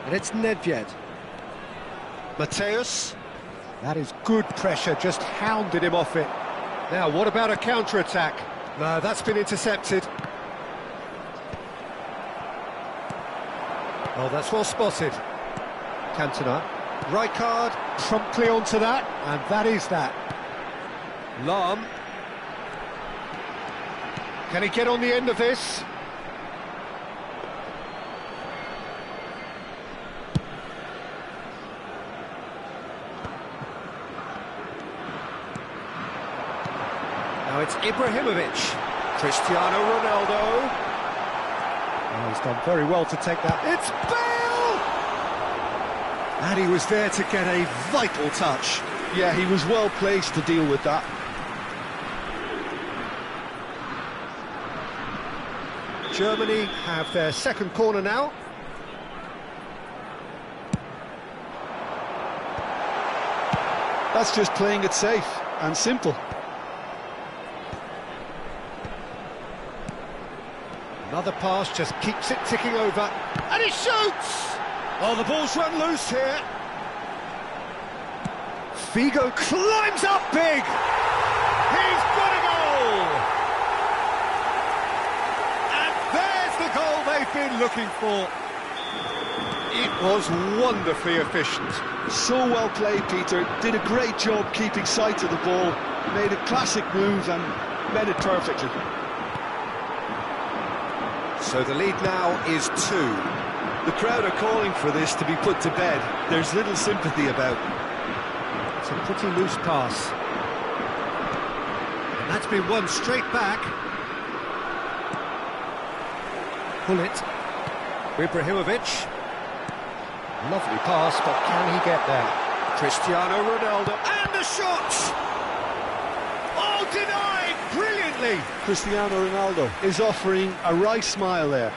And it's Nedved. Mateus. That is good pressure, just hounded him off it. Now, what about a counter-attack? No, that's been intercepted. Oh, that's well spotted. Cantona. Rijkaard promptly onto that, and that is that. Lam. Can he get on the end of this? Now it's Ibrahimovic. Cristiano Ronaldo. Oh, he's done very well to take that. It's Bale! And he was there to get a vital touch. Yeah, he was well placed to deal with that. Germany have their second corner now. That's just playing it safe and simple. Another pass just keeps it ticking over. And he shoots! Oh, the ball's run loose here. Figo climbs up big! He's got a goal! And there's the goal they've been looking for. It was wonderfully efficient. So well played, Peter. Did a great job keeping sight of the ball. Made a classic move and met it perfectly. So the lead now is 2. The crowd are calling for this to be put to bed. There's little sympathy about. It's a pretty loose pass. And that's been won straight back. Pull it. Ibrahimovic. Lovely pass, but can he get there? Cristiano Ronaldo. And the shot! Oh, denied brilliantly! Cristiano Ronaldo is offering a wry smile there.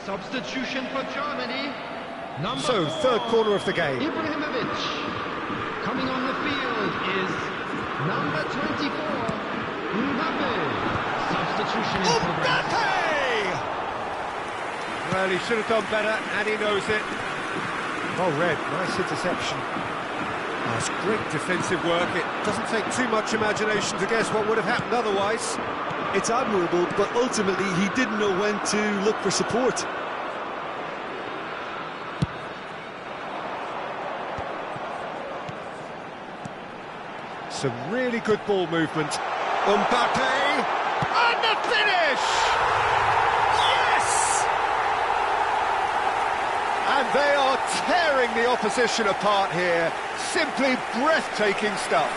Substitution for Germany. So, third corner of the game. Ibrahimovic. Coming on the field is number 24, Mbappe. Substitution in progress. Mbappe! Well, he should have done better, and he knows it. Well read, nice interception. That's great defensive work. It doesn't take too much imagination to guess what would have happened otherwise. It's admirable, but ultimately he didn't know when to look for support. Some really good ball movement. Mbappe! And the finish! Yes! And they are tearing the opposition apart here. Simply breathtaking stuff.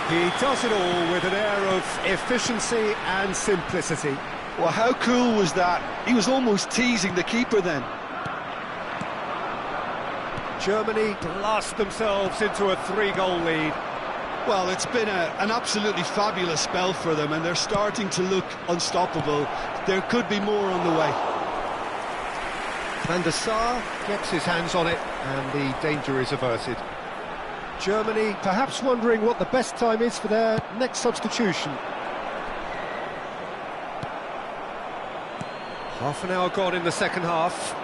He does it all with an air of efficiency and simplicity. Well, how cool was that? He was almost teasing the keeper then. Germany blast themselves into a 3-goal lead. Well, it's been an absolutely fabulous spell for them, and they're starting to look unstoppable. There could be more on the way. Van der Sar gets his hands on it, and the danger is averted. Germany perhaps wondering what the best time is for their next substitution. Half an hour gone in the second half.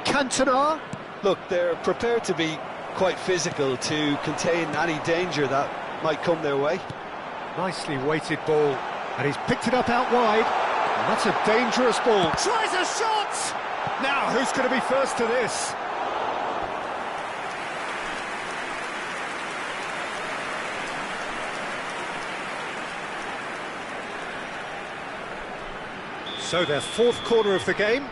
Cantona. Look, they're prepared to be quite physical to contain any danger that might come their way. Nicely weighted ball, and he's picked it up out wide. And that's a dangerous ball. Tries a shot! Now, who's going to be first to this? So their fourth corner of the game.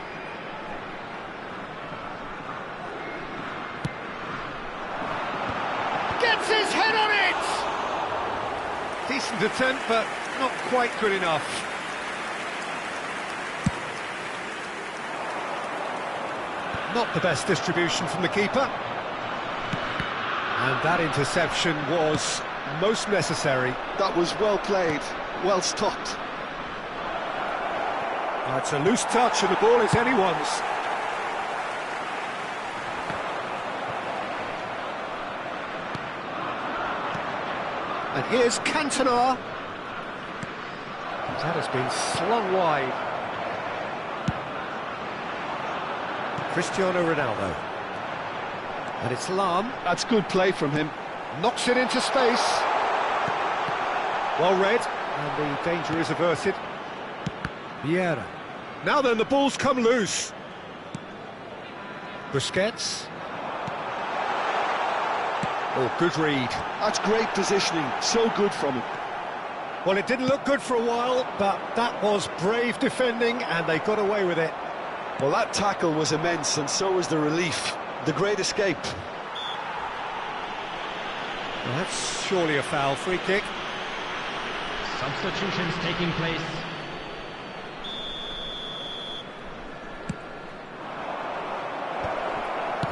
Gets his head on it! Decent attempt, but not quite good enough. Not the best distribution from the keeper. And that interception was most necessary. That was well played, well stopped. It's a loose touch and the ball is anyone's. And here's Cantona. That has been slung wide. Cristiano Ronaldo. And it's Lahm. That's good play from him. Knocks it into space. Well read. And the danger is averted. Vieira. Now then, the ball's come loose. Busquets. Oh, good read. That's great positioning, so good from him. Well, it didn't look good for a while, but that was brave defending, and they got away with it. Well, that tackle was immense, and so was the relief. The great escape. Well, that's surely a foul. Free kick. Substitutions taking place.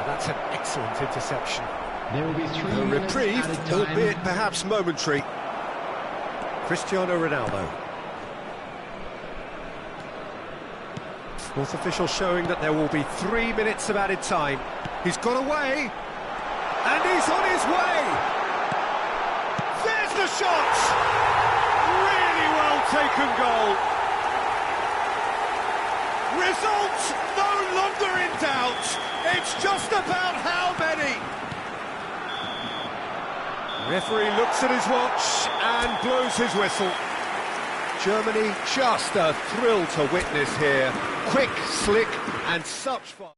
That's an excellent interception. There will be 3 A minutes reprieve, added time. albeit perhaps momentary. Cristiano Ronaldo. Fourth official showing that there will be 3 minutes of added time. He's got away, and he's on his way. There's the shot! Really well taken goal. Result no longer in doubt. It's just about how many. Referee looks at his watch and blows his whistle. Germany, just a thrill to witness here. Quick, slick, and such fun.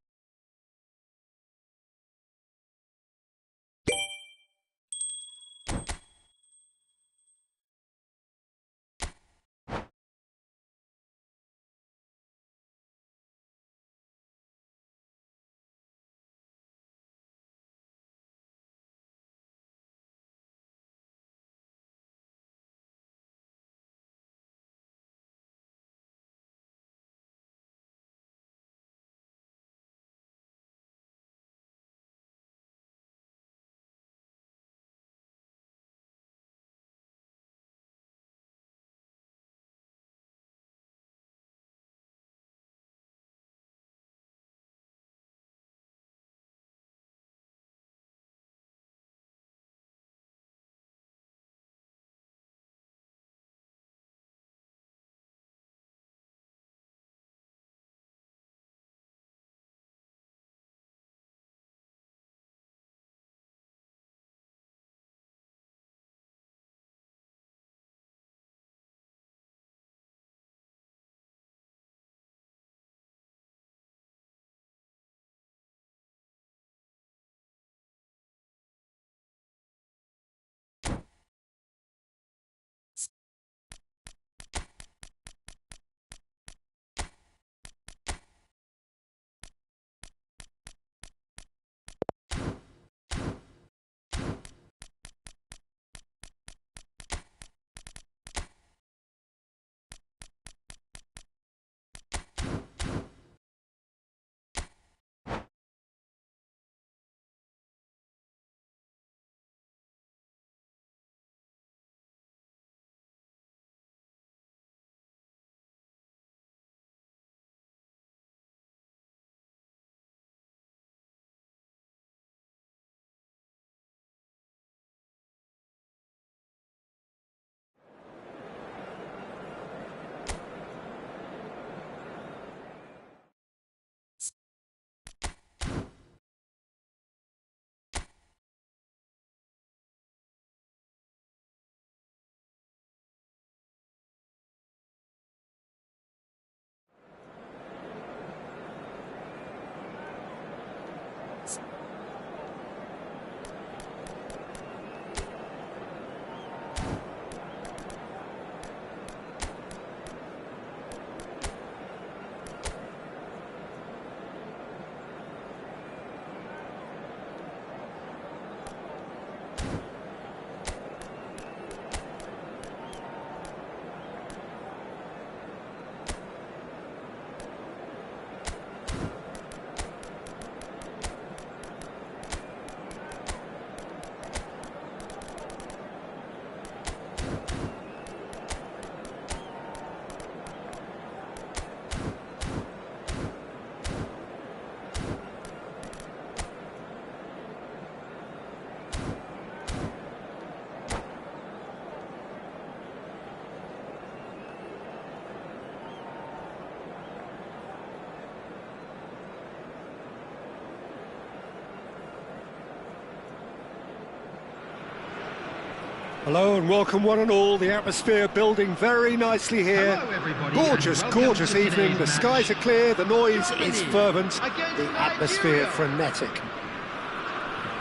Hello and welcome one and all. The atmosphere building very nicely here. Hello, everybody, Gorgeous, and welcome gorgeous to evening. The today's skies are match. clear, the noise Germany is fervent, against the atmosphere Nigeria. frenetic.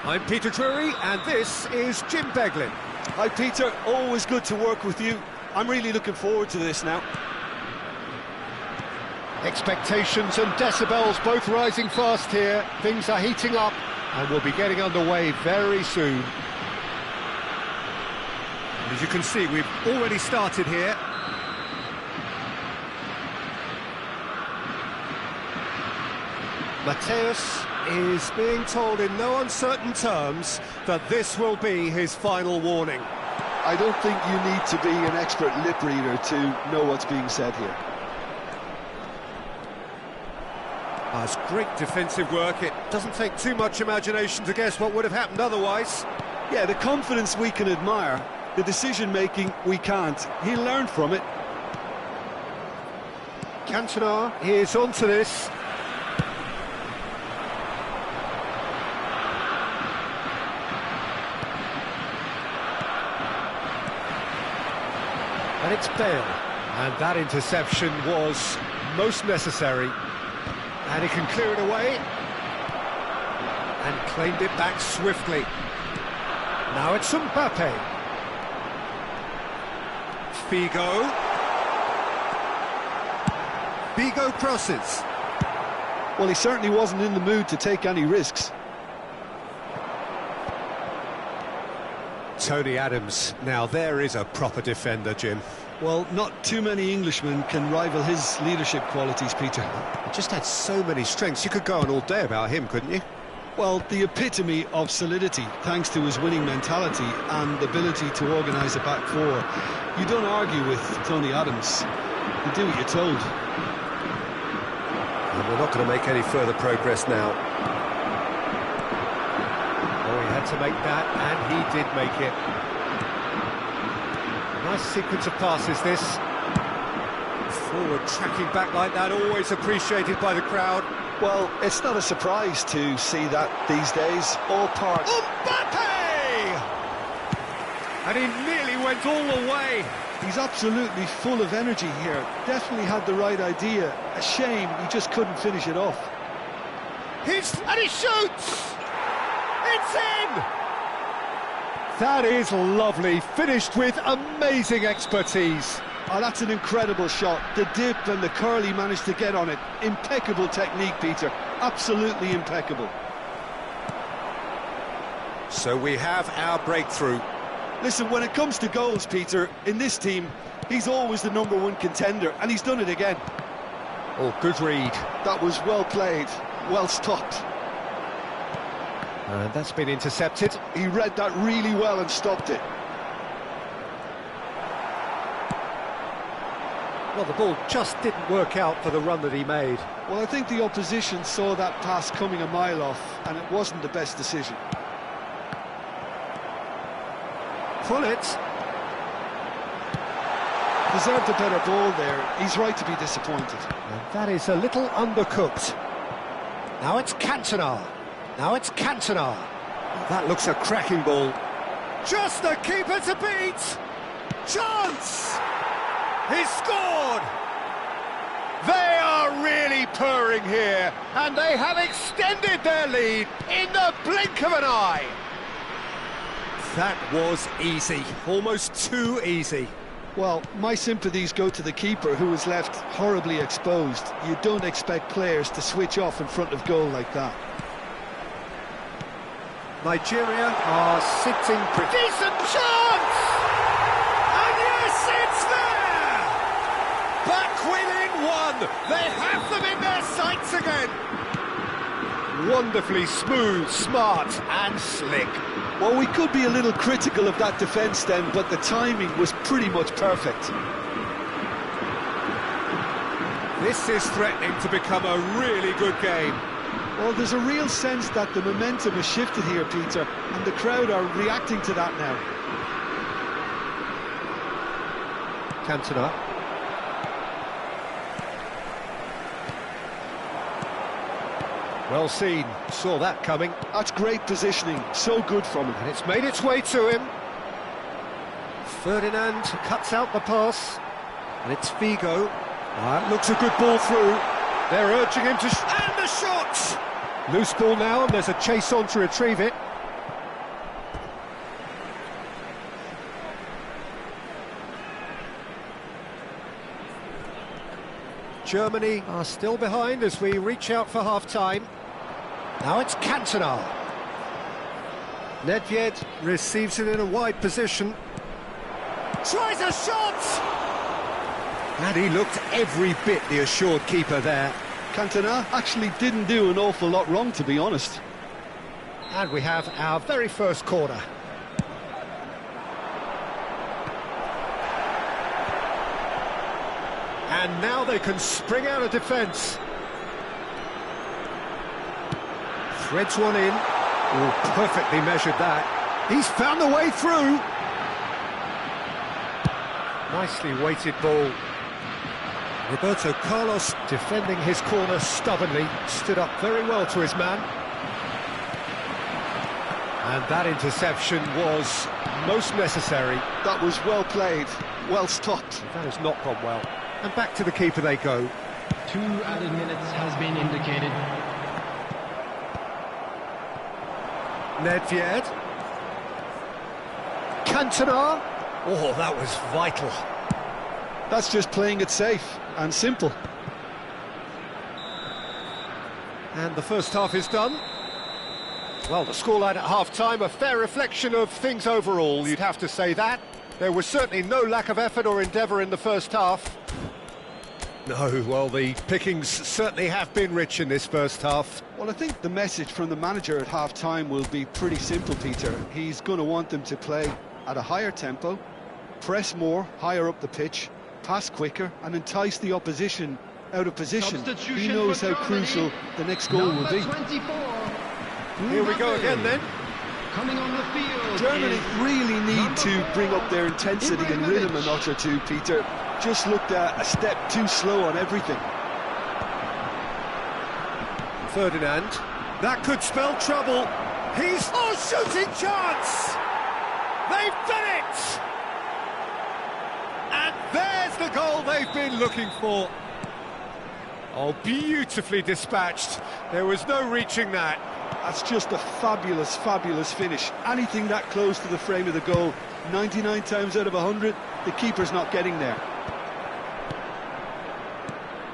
I'm Peter Drury and this is Jim Beglin. Hi, Peter. Always good to work with you. I'm really looking forward to this now. Expectations and decibels both rising fast here. Things are heating up and we'll be getting underway very soon. As you can see, we've already started here. Mateus is being told in no uncertain terms that this will be his final warning. I don't think you need to be an expert lip reader to know what's being said here. That's great defensive work. It doesn't take too much imagination to guess what would have happened otherwise. Yeah, the confidence we can admire, the decision-making we can't. He'll learn from it. Cantona is onto this. And it's Bale. And that interception was most necessary. And he can clear it away. And claimed it back swiftly. Now it's Mbappe. Figo. Figo crosses. Well, he certainly wasn't in the mood to take any risks. Tony Adams. Now there is a proper defender, Jim. Well, not too many Englishmen can rival his leadership qualities, Peter. He just had so many strengths. You could go on all day about him, couldn't you? Well, the epitome of solidity, thanks to his winning mentality and ability to organise a back four. You don't argue with Tony Adams. You do what you're told. And we're not going to make any further progress now. Oh, he had to make that, and he did make it. A nice sequence of passes, this. Forward tracking back like that, always appreciated by the crowd. Well, it's not a surprise to see that these days. All part. Mbappe! And he nearly went all the way. He's absolutely full of energy here. Definitely had the right idea. A shame he just couldn't finish it off. And he shoots! It's in! That is lovely, finished with amazing expertise. Oh, that's an incredible shot. The dip and the curl he managed to get on it. Impeccable technique, Peter. Absolutely impeccable. So we have our breakthrough. Listen, when it comes to goals, Peter, in this team, he's always the #1 contender, and he's done it again. Oh, good read. That was well played, well stopped. And that's been intercepted. He read that really well and stopped it. Well, the ball just didn't work out for the run that he made. Well, I think the opposition saw that pass coming a mile off, and it wasn't the best decision. Pull it. Deserved a better ball there. He's right to be disappointed. And that is a little undercooked. Now it's Cantona. Now it's Cantona. That looks a cracking ball. Just the keeper to beat. Chance! He's scored! They are really purring here, and they have extended their lead in the blink of an eye. That was easy, almost too easy. Well, my sympathies go to the keeper, who was left horribly exposed. You don't expect players to switch off in front of goal like that. Nigeria are sitting pretty. Decent chance! And yes, it's there! Back within one! They have them in their sights again! Wonderfully smooth, smart and slick. Well, we could be a little critical of that defence then, but the timing was pretty much perfect. This is threatening to become a really good game. Well, there's a real sense that the momentum has shifted here, Peter, and the crowd are reacting to that now. Cantona. Well seen, saw that coming. That's great positioning, so good from him. And it's made its way to him. Ferdinand cuts out the pass. And it's Figo. That looks a good ball through. They're urging him to... And the shot! Loose ball now, and there's a chase on to retrieve it. Germany are still behind as we reach out for half-time. Now it's Cantona. Nedved receives it in a wide position. Tries a shot! And he looked every bit the assured keeper there. Cantona actually didn't do an awful lot wrong, to be honest. And we have our very first corner. And now they can spring out of defence. Threads one in. Oh, perfectly measured that. He's found the way through. Nicely weighted ball. Roberto Carlos defending his corner stubbornly. Stood up very well to his man. And that interception was most necessary. That was well played, well stopped. That has not gone well. And back to the keeper they go. 2 added minutes has been indicated. Nedved. Cantona. Oh, that was vital. That's just playing it safe and simple. And the first half is done. Well, the scoreline at half-time, a fair reflection of things overall, you'd have to say that. There was certainly no lack of effort or endeavour in the first half. No, well, the pickings certainly have been rich in this first half. Well, I think the message from the manager at half-time will be pretty simple, Peter. He's going to want them to play at a higher tempo, press more, higher up the pitch, pass quicker, and entice the opposition out of position. He knows how crucial the next goal will be. 24. Here we go again then. Coming on the field. Germany really need to bring up their intensity and rhythm a notch or two, Peter. Just looked a step too slow on everything. Ferdinand. That could spell trouble. He's... Oh, shooting chance! They've done it! And there's the goal they've been looking for. Oh, beautifully dispatched. There was no reaching that. That's just a fabulous, fabulous finish. Anything that close to the frame of the goal, 99 times out of 100, the keeper's not getting there.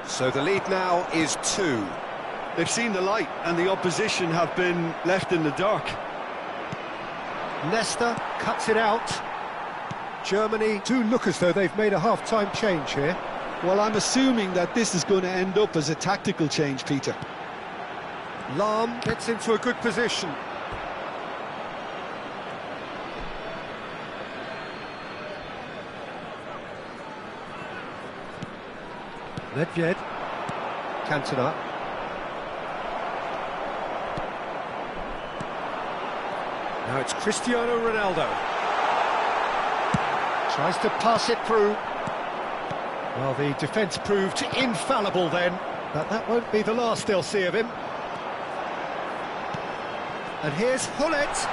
So the lead now is 2. They've seen the light, and the opposition have been left in the dark. Nesta cuts it out. Germany do look as though they've made a half-time change here. Well, I'm assuming that this is going to end up as a tactical change, Peter. Lahm gets into a good position. Nedved. Cantona. Now it's Cristiano Ronaldo. Tries to pass it through. Well, the defence proved infallible then, but that won't be the last they'll see of him. And here's Hullet.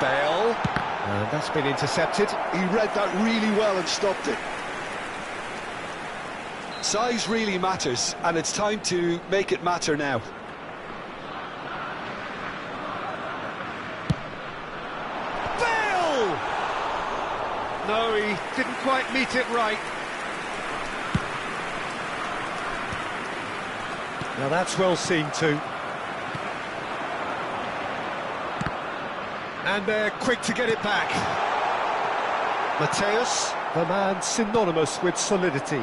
Bale. And that's been intercepted. He read that really well and stopped it. Size really matters, and it's time to make it matter now. Bale! No, he didn't quite meet it right. Now that's well seen too. And they're quick to get it back. Mateus, the man synonymous with solidity.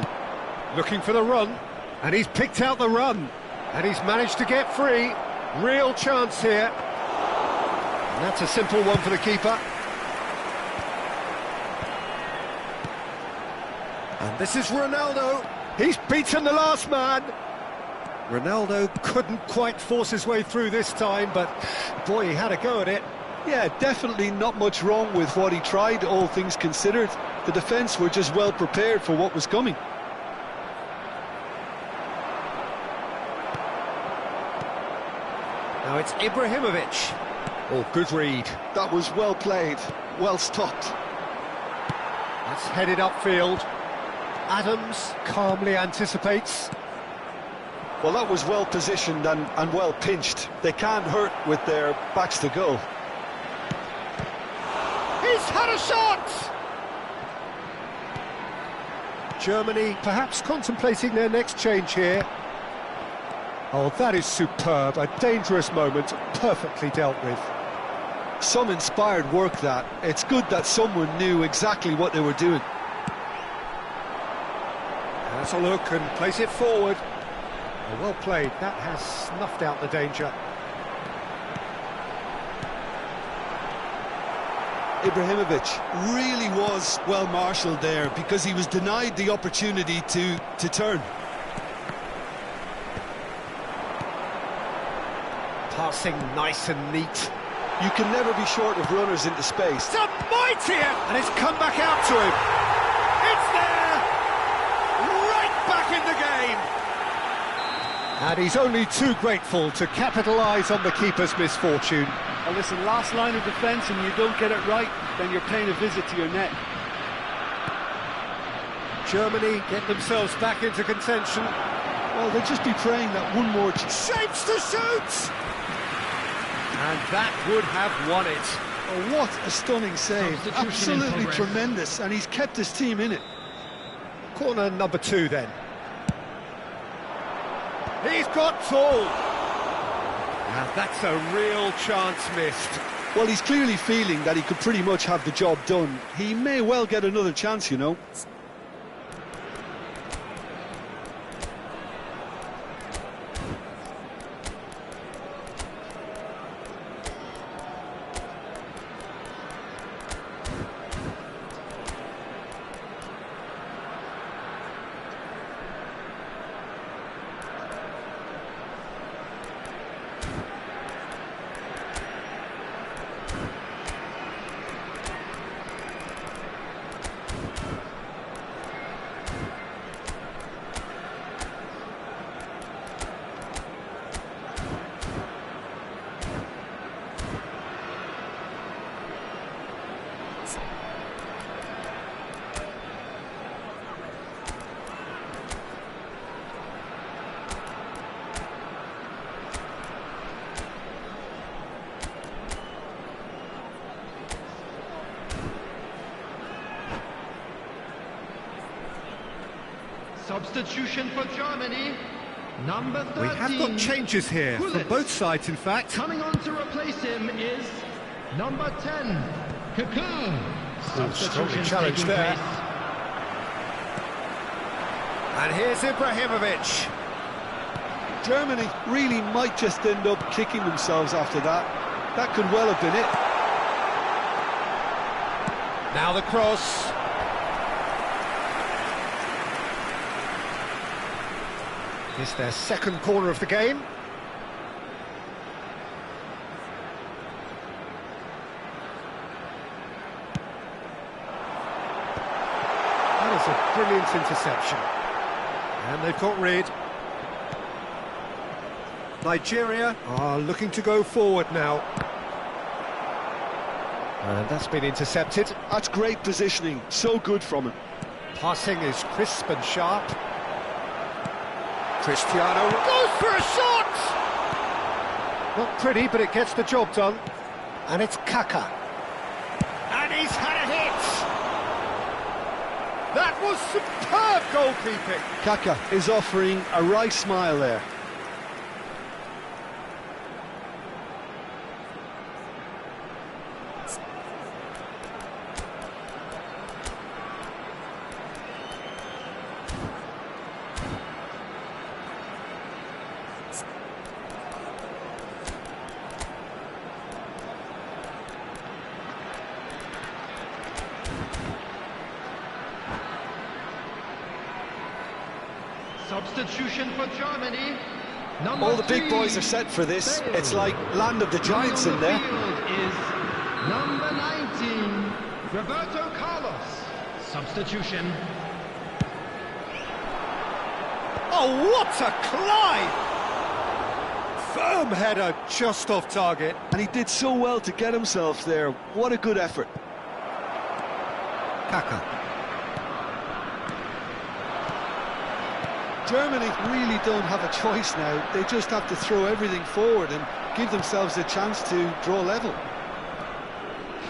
Looking for the run, and he's picked out the run. And he's managed to get free. Real chance here. And that's a simple one for the keeper. And this is Ronaldo. He's beaten the last man. Ronaldo couldn't quite force his way through this time, but boy, he had a go at it. Yeah, definitely not much wrong with what he tried, all things considered. The defence were just well prepared for what was coming. Now it's Ibrahimovic. Oh, good read. That was well played, well stopped. That's headed upfield. Adams calmly anticipates. Well, that was well positioned and well pinched. They can't hurt with their backs to goal. He's had a shot! Germany perhaps contemplating their next change here. Oh, that is superb, a dangerous moment, perfectly dealt with. Some inspired work that. It's good that someone knew exactly what they were doing. Has a look and plays it forward. Oh, well played, that has snuffed out the danger. Ibrahimovic really was well marshalled there because he was denied the opportunity to turn. Passing nice and neat. You can never be short of runners into space. It's a mighty, and it's come back out to him. It's there! Right back in the game! And he's only too grateful to capitalise on the keeper's misfortune. Well, listen, last line of defence and you don't get it right, then you're paying a visit to your net. Germany get themselves back into contention. Well, they'll just be praying that one more... Shapes to shoot! And that would have won it. Oh, what a stunning save. Absolutely tremendous, and he's kept his team in it. Corner number 2 then. He's got tall. Now that's a real chance missed. Well, he's clearly feeling that he could pretty much have the job done. He may well get another chance, you know. Substitution for Germany, number 13. We have got changes here, from both sides in fact. Coming on to replace him is number 10, Kaká. Strongly challenged there. And here's Ibrahimovic. Germany really might just end up kicking themselves after that. That could well have been it. Now the cross. It's their second corner of the game. That is a brilliant interception. And they've got rid. Nigeria are looking to go forward now. And that's been intercepted. That's great positioning, so good from him. Passing is crisp and sharp. Cristiano goes for a shot! Not pretty, but it gets the job done. And it's Kaká. And he's had a hit! That was superb goalkeeping! Kaká is offering a right smile there. Substitution for Germany. Number All the big 3, boys are set for this. Bale. It's like land of the giants in there. Is number 19, Roberto Carlos. Substitution. Oh, what a climb! Firm header just off target. And he did so well to get himself there. What a good effort. Kaká. Germany really don't have a choice now. They just have to throw everything forward and give themselves a chance to draw level.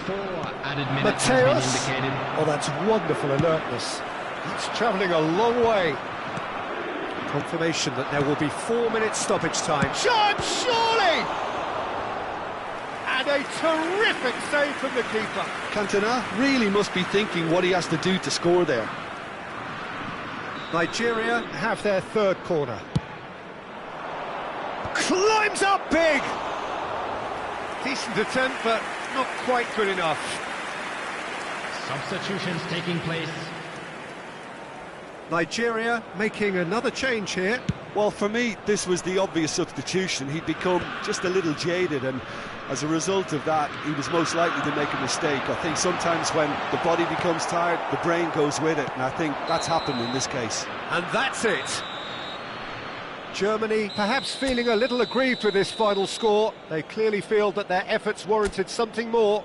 4 added minutes has been indicated. Oh, that's wonderful alertness. It's travelling a long way. Confirmation that there will be 4 minutes stoppage time. Chance, surely! And a terrific save from the keeper. Cantona really must be thinking what he has to do to score there. Nigeria have their third corner. Climbs up big! Decent attempt, but not quite good enough. Substitutions taking place. Nigeria making another change here. Well, for me, this was the obvious substitution. He'd become just a little jaded, and as a result of that, he was most likely to make a mistake. I think sometimes when the body becomes tired, the brain goes with it, and I think that's happened in this case. And that's it. Germany perhaps feeling a little aggrieved with this final score. They clearly feel that their efforts warranted something more.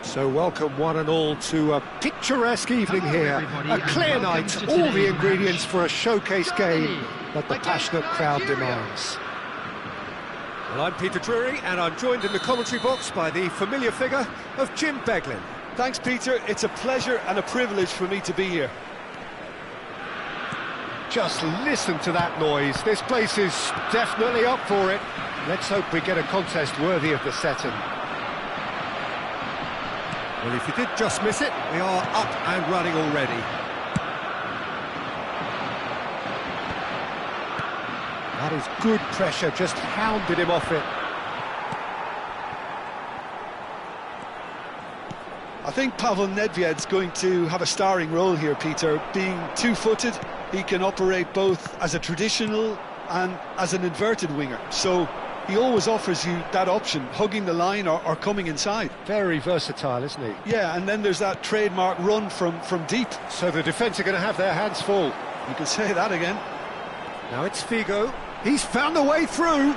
So welcome one and all to a picturesque evening here. A clear night, all the ingredients for a showcase game that the passionate crowd demands. Well, I'm Peter Drury, and I'm joined in the commentary box by the familiar figure of Jim Beglin. Thanks, Peter. It's a pleasure and a privilege for me to be here. Just listen to that noise. This place is definitely up for it. Let's hope we get a contest worthy of the setting. Well, if you did just miss it, we are up and running already. That is good pressure, just hounded him off it. I think Pavel Nedved's going to have a starring role here, Peter. Being two-footed, he can operate both as a traditional and as an inverted winger. So he always offers you that option, hugging the line or coming inside. Very versatile, isn't he? Yeah, and then there's that trademark run from deep. So the defence are going to have their hands full. You can say that again. Now it's Figo. He's found a way through.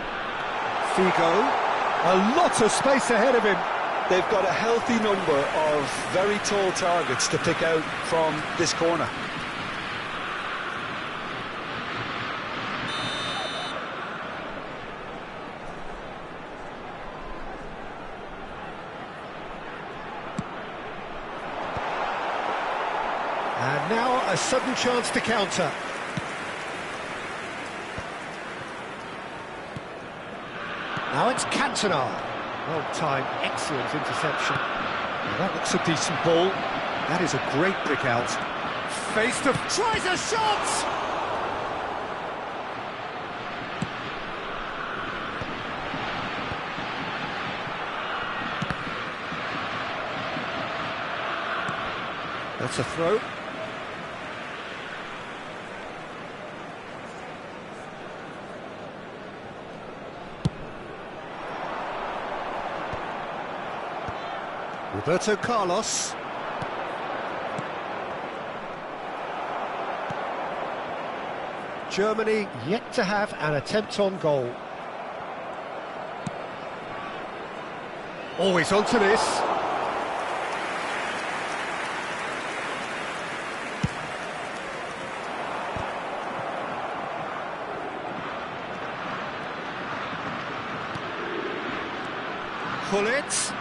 Figo, a lot of space ahead of him. They've got a healthy number of very tall targets to pick out from this corner. And now a sudden chance to counter. Now it's Cantona. Well timed, excellent interception. Well, that looks a decent ball. That is a great pick out. Face to... tries a shot! That's a throw. Roberto Carlos. Germany yet to have an attempt on goal. Always onto this. Pull it.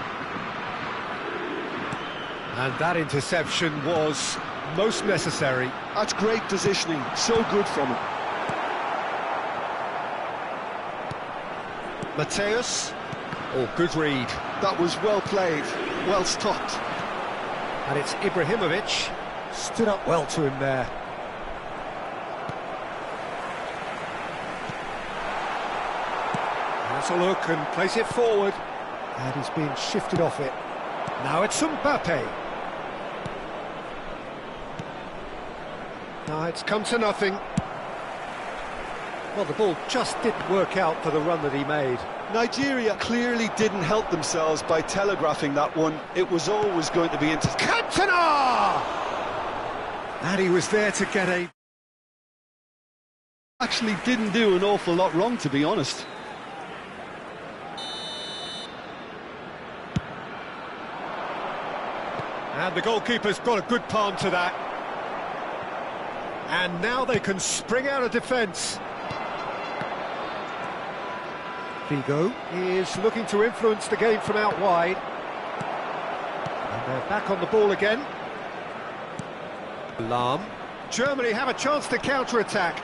And that interception was most necessary. That's great positioning, so good from him. Mateus. Oh, good read. That was well played, well stopped. And it's Ibrahimovic. Stood up well to him there. Has a look and plays it forward. And he's being shifted off it. Now it's Mbappe. Now it's come to nothing. Well, the ball just didn't work out for the run that he made. Nigeria clearly didn't help themselves by telegraphing that one. It was always going to be into... Cantona! And he was there to get a... Actually didn't do an awful lot wrong, to be honest. And the goalkeeper's got a good palm to that. And now they can spring out of defence. Figo is looking to influence the game from out wide. And they're back on the ball again. Lahm. Germany have a chance to counter-attack.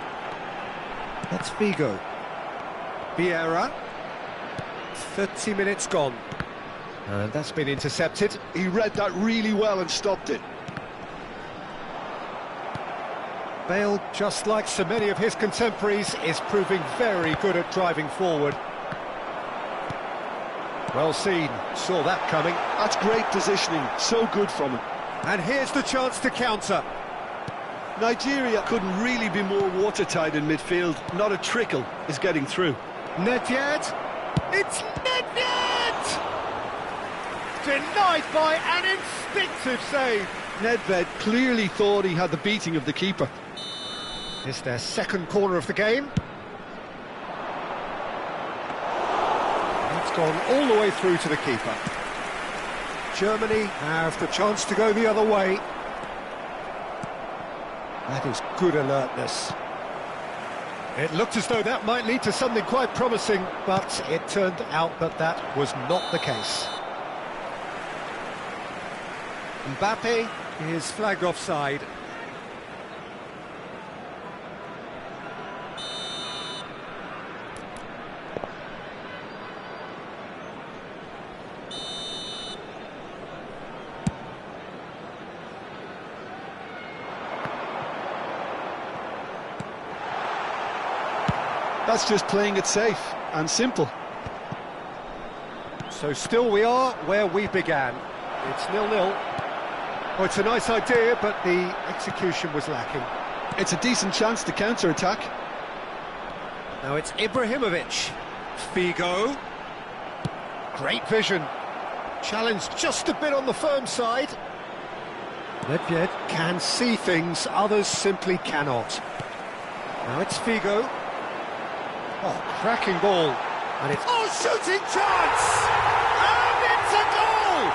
That's Figo. Vieira. 30 minutes gone. And that's been intercepted. He read that really well and stopped it. Bale, just like so many of his contemporaries, is proving very good at driving forward. Well seen, saw that coming. That's great positioning, so good from him. And here's the chance to counter. Nigeria couldn't really be more watertight in midfield. Not a trickle is getting through. Nedved! It's Nedved! Denied by an instinctive save. Nedved clearly thought he had the beating of the keeper. It's their second corner of the game. It's gone all the way through to the keeper. Germany have the chance to go the other way. That is good alertness. It looked as though that might lead to something quite promising, but it turned out that that was not the case. Mbappe is flagged offside. That's just playing it safe and simple. So still we are where we began. It's 0-0. Oh, it's a nice idea, but the execution was lacking. It's a decent chance to counter-attack. Now it's Ibrahimovic. Figo. Great vision. Challenged just a bit on the firm side. Nedved can see things others simply cannot. Now it's Figo. Oh, cracking ball. And it's... Oh, shooting chance! And it's a goal!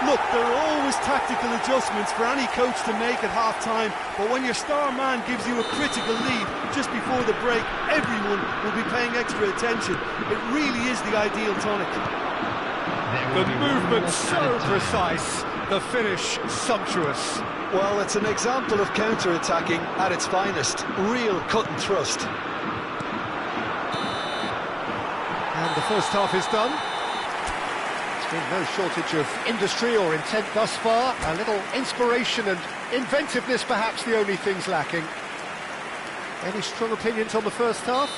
Look, there are always tactical adjustments for any coach to make at half-time, but when your star man gives you a critical lead just before the break, everyone will be paying extra attention. It really is the ideal tonic. The movement so precise, the finish sumptuous. Well, it's an example of counter-attacking at its finest. Real cut and thrust. And the first half is done. There's been no shortage of industry or intent thus far. A little inspiration and inventiveness, perhaps the only things lacking. Any strong opinions on the first half?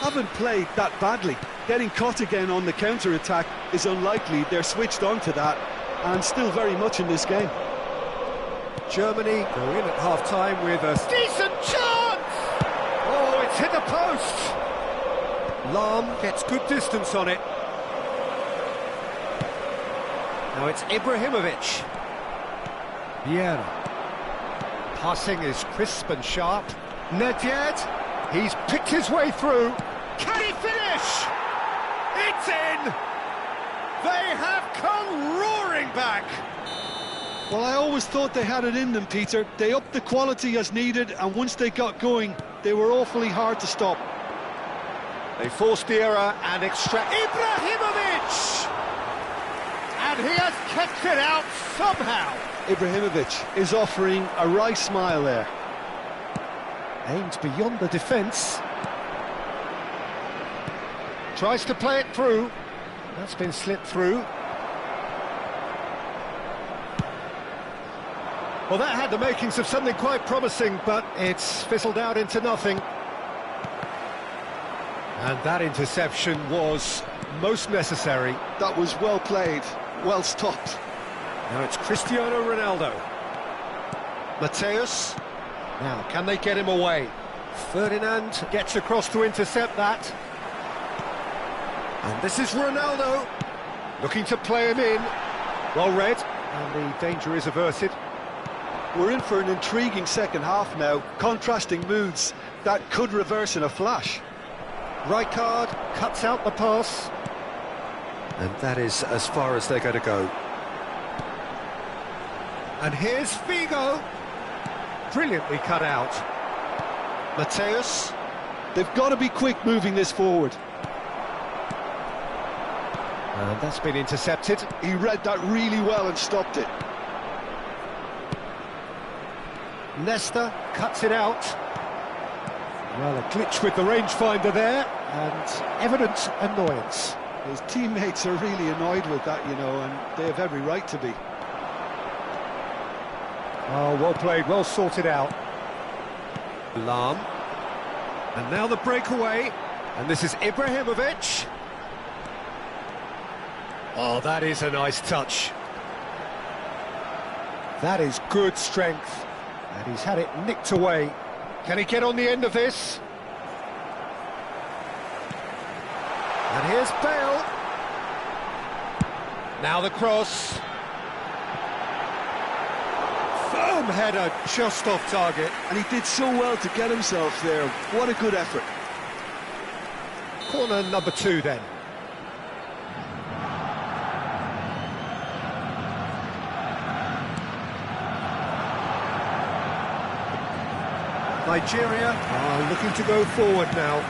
Haven't played that badly. Getting caught again on the counter-attack is unlikely. They're switched on to that and still very much in this game. Germany go in at half-time with a Decent chance! Oh, it's hit the post! Lahm gets good distance on it. Now it's Ibrahimovic. Vieira. Passing is crisp and sharp. Nedved, he's picked his way through. Can he finish? It's in! They have come roaring back! Well, I always thought they had it in them, Peter. They upped the quality as needed, and once they got going, they were awfully hard to stop. They forced the error and extract... Ibrahimovic! And he has kept it out somehow. Ibrahimovic is offering a wry smile there. Aimed beyond the defence. Tries to play it through. That's been slipped through. Well, that had the makings of something quite promising, but it's fizzled out into nothing. And that interception was most necessary. That was well played, well stopped. Now it's Cristiano Ronaldo. Mateus. Now, can they get him away? Ferdinand gets across to intercept that. And this is Ronaldo, looking to play him in. Well read, and the danger is averted. We're in for an intriguing second half now, contrasting moods that could reverse in a flash. Rijkaard cuts out the pass. And that is as far as they're going to go. And here's Figo. Brilliantly cut out. Mateus. They've got to be quick moving this forward. And that's been intercepted. He read that really well and stopped it. Nesta cuts it out. Well, a glitch with the rangefinder there, and evident annoyance. His teammates are really annoyed with that, you know, and they have every right to be. Oh, well played, well sorted out. Lahm. And now the breakaway, and this is Ibrahimovic. Oh, that is a nice touch. That is good strength. And he's had it nicked away. Can he get on the end of this? And here's Bale. Now the cross. Firm header, just off target. And he did so well to get himself there. What a good effort. Corner number 2 then. Nigeria are looking to go forward now.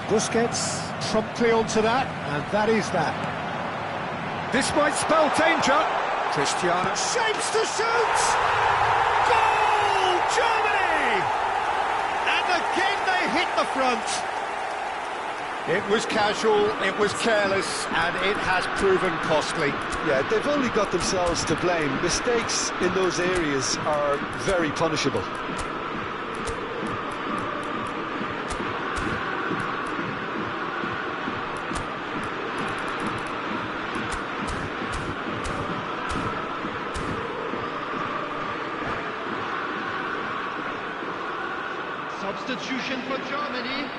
Busquets promptly onto that, and that is that. This might spell danger. Cristiano shapes to shoot! Goal, Germany! And again they hit the front. It was casual, it was careless, and it has proven costly. Yeah, they've only got themselves to blame. Mistakes in those areas are very punishable. Substitution for Germany.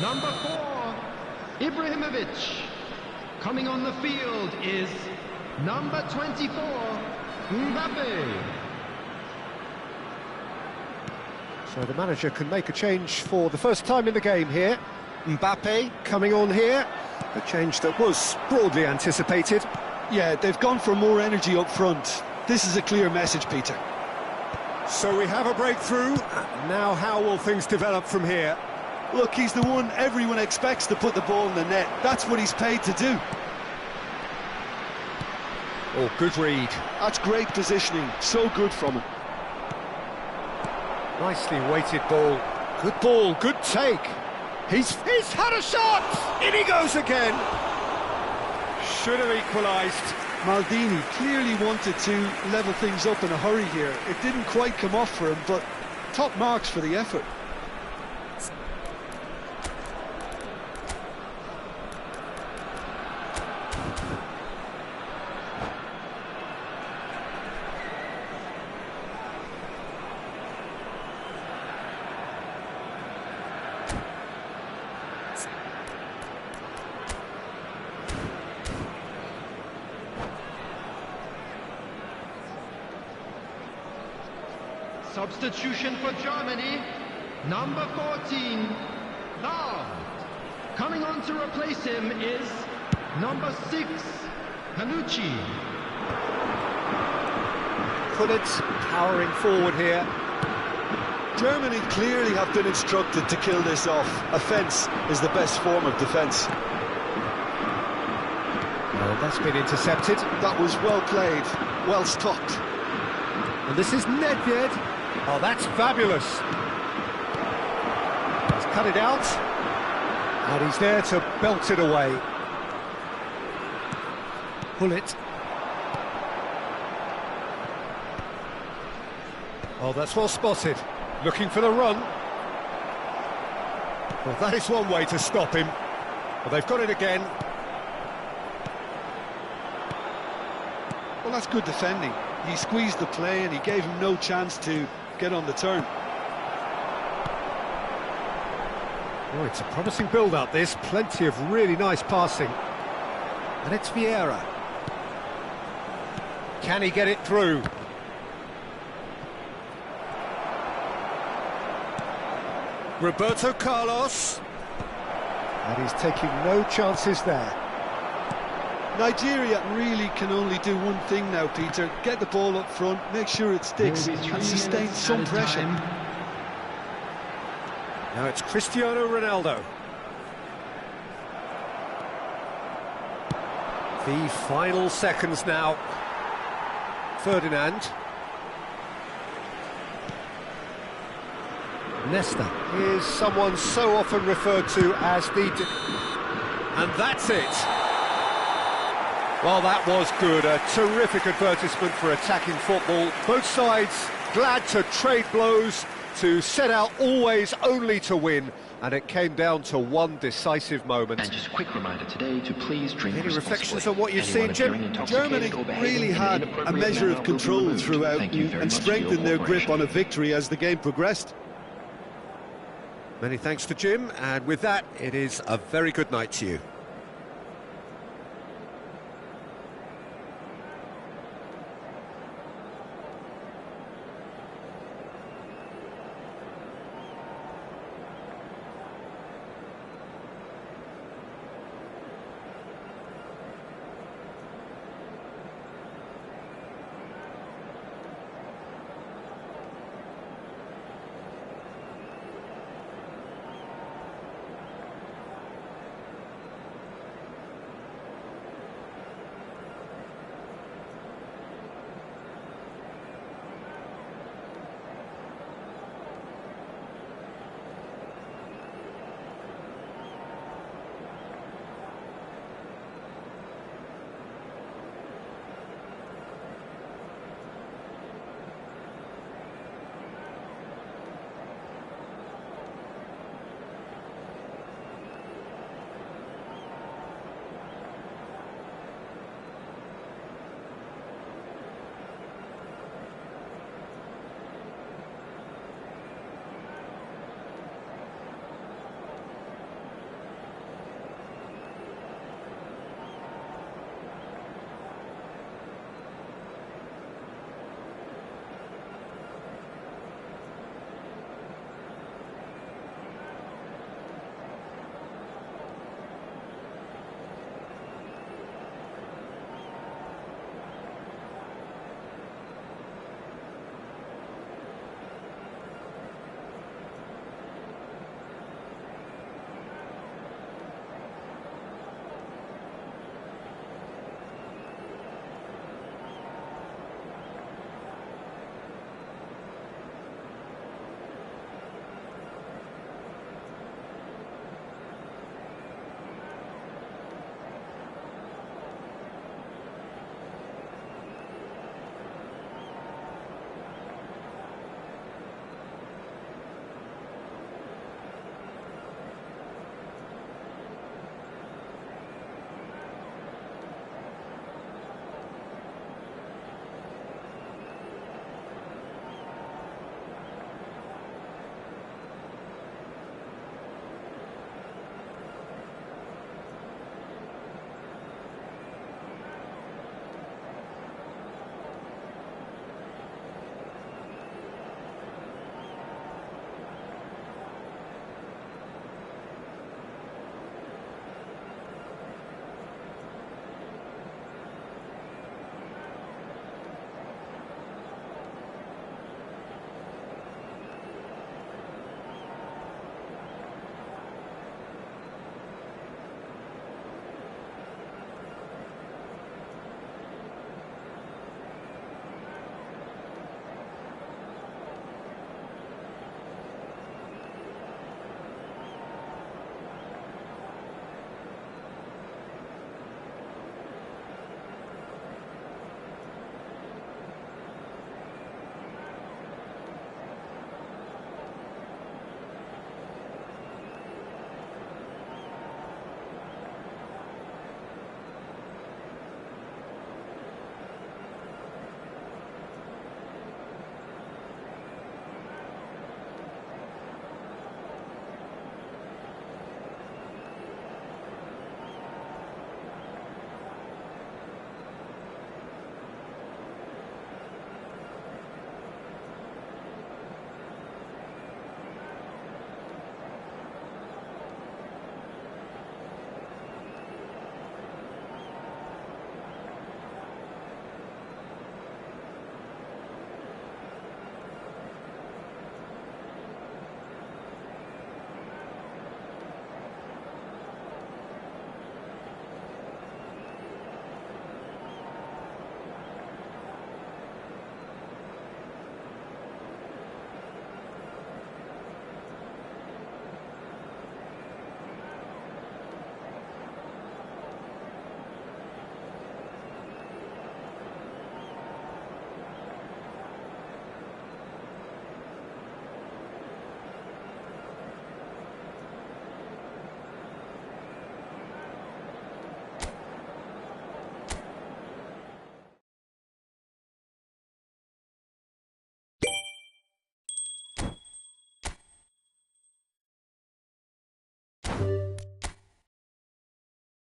Number 4, Ibrahimovic. Coming on the field is number 24, Mbappe. So the manager can make a change for the first time in the game here. Mbappe coming on here. A change that was broadly anticipated. Yeah, they've gone for more energy up front. This is a clear message, Peter. So we have a breakthrough. Now how will things develop from here? Look, he's the one everyone expects to put the ball in the net. That's what he's paid to do. Oh, good read. That's great positioning. So good from him. Nicely weighted ball, good take. He's had a shot! In he goes again. Should have equalised. Maldini clearly wanted to level things up in a hurry here. It didn't quite come off for him, but top marks for the effort. Substitution for Germany, number 14, Lahm. Coming on to replace him is number 6, Panucci. Pullet powering forward here. Germany clearly have been instructed to kill this off. Offence is the best form of defence. Well, that's been intercepted. That was well played, well stopped. And this is Nedved. Oh, that's fabulous. He's cut it out. And he's there to belt it away. Pullet. Oh, that's well spotted. Looking for the run. Well, that is one way to stop him. Well, they've got it again. Well, that's good defending. He squeezed the play and he gave him no chance to get on the turn. Oh, it's a promising build-up, this. Plenty of really nice passing. And it's Vieira. Can he get it through? Roberto Carlos. And he's taking no chances there. Nigeria really can only do one thing now, Peter. Get the ball up front, make sure it sticks, and sustain some pressure. Now it's Cristiano Ronaldo. The final seconds now. Ferdinand. Nesta is someone so often referred to as the... And that's it. Well, that was good. A terrific advertisement for attacking football. Both sides glad to trade blows, to set out always only to win. And it came down to one decisive moment. And just a quick reminder today to please drink Any responsibly. reflections on what you've seen, Jim? Germany really had a measure of control throughout and strengthened their grip on a victory as the game progressed. Many thanks to Jim, and with that, it is a very good night to you.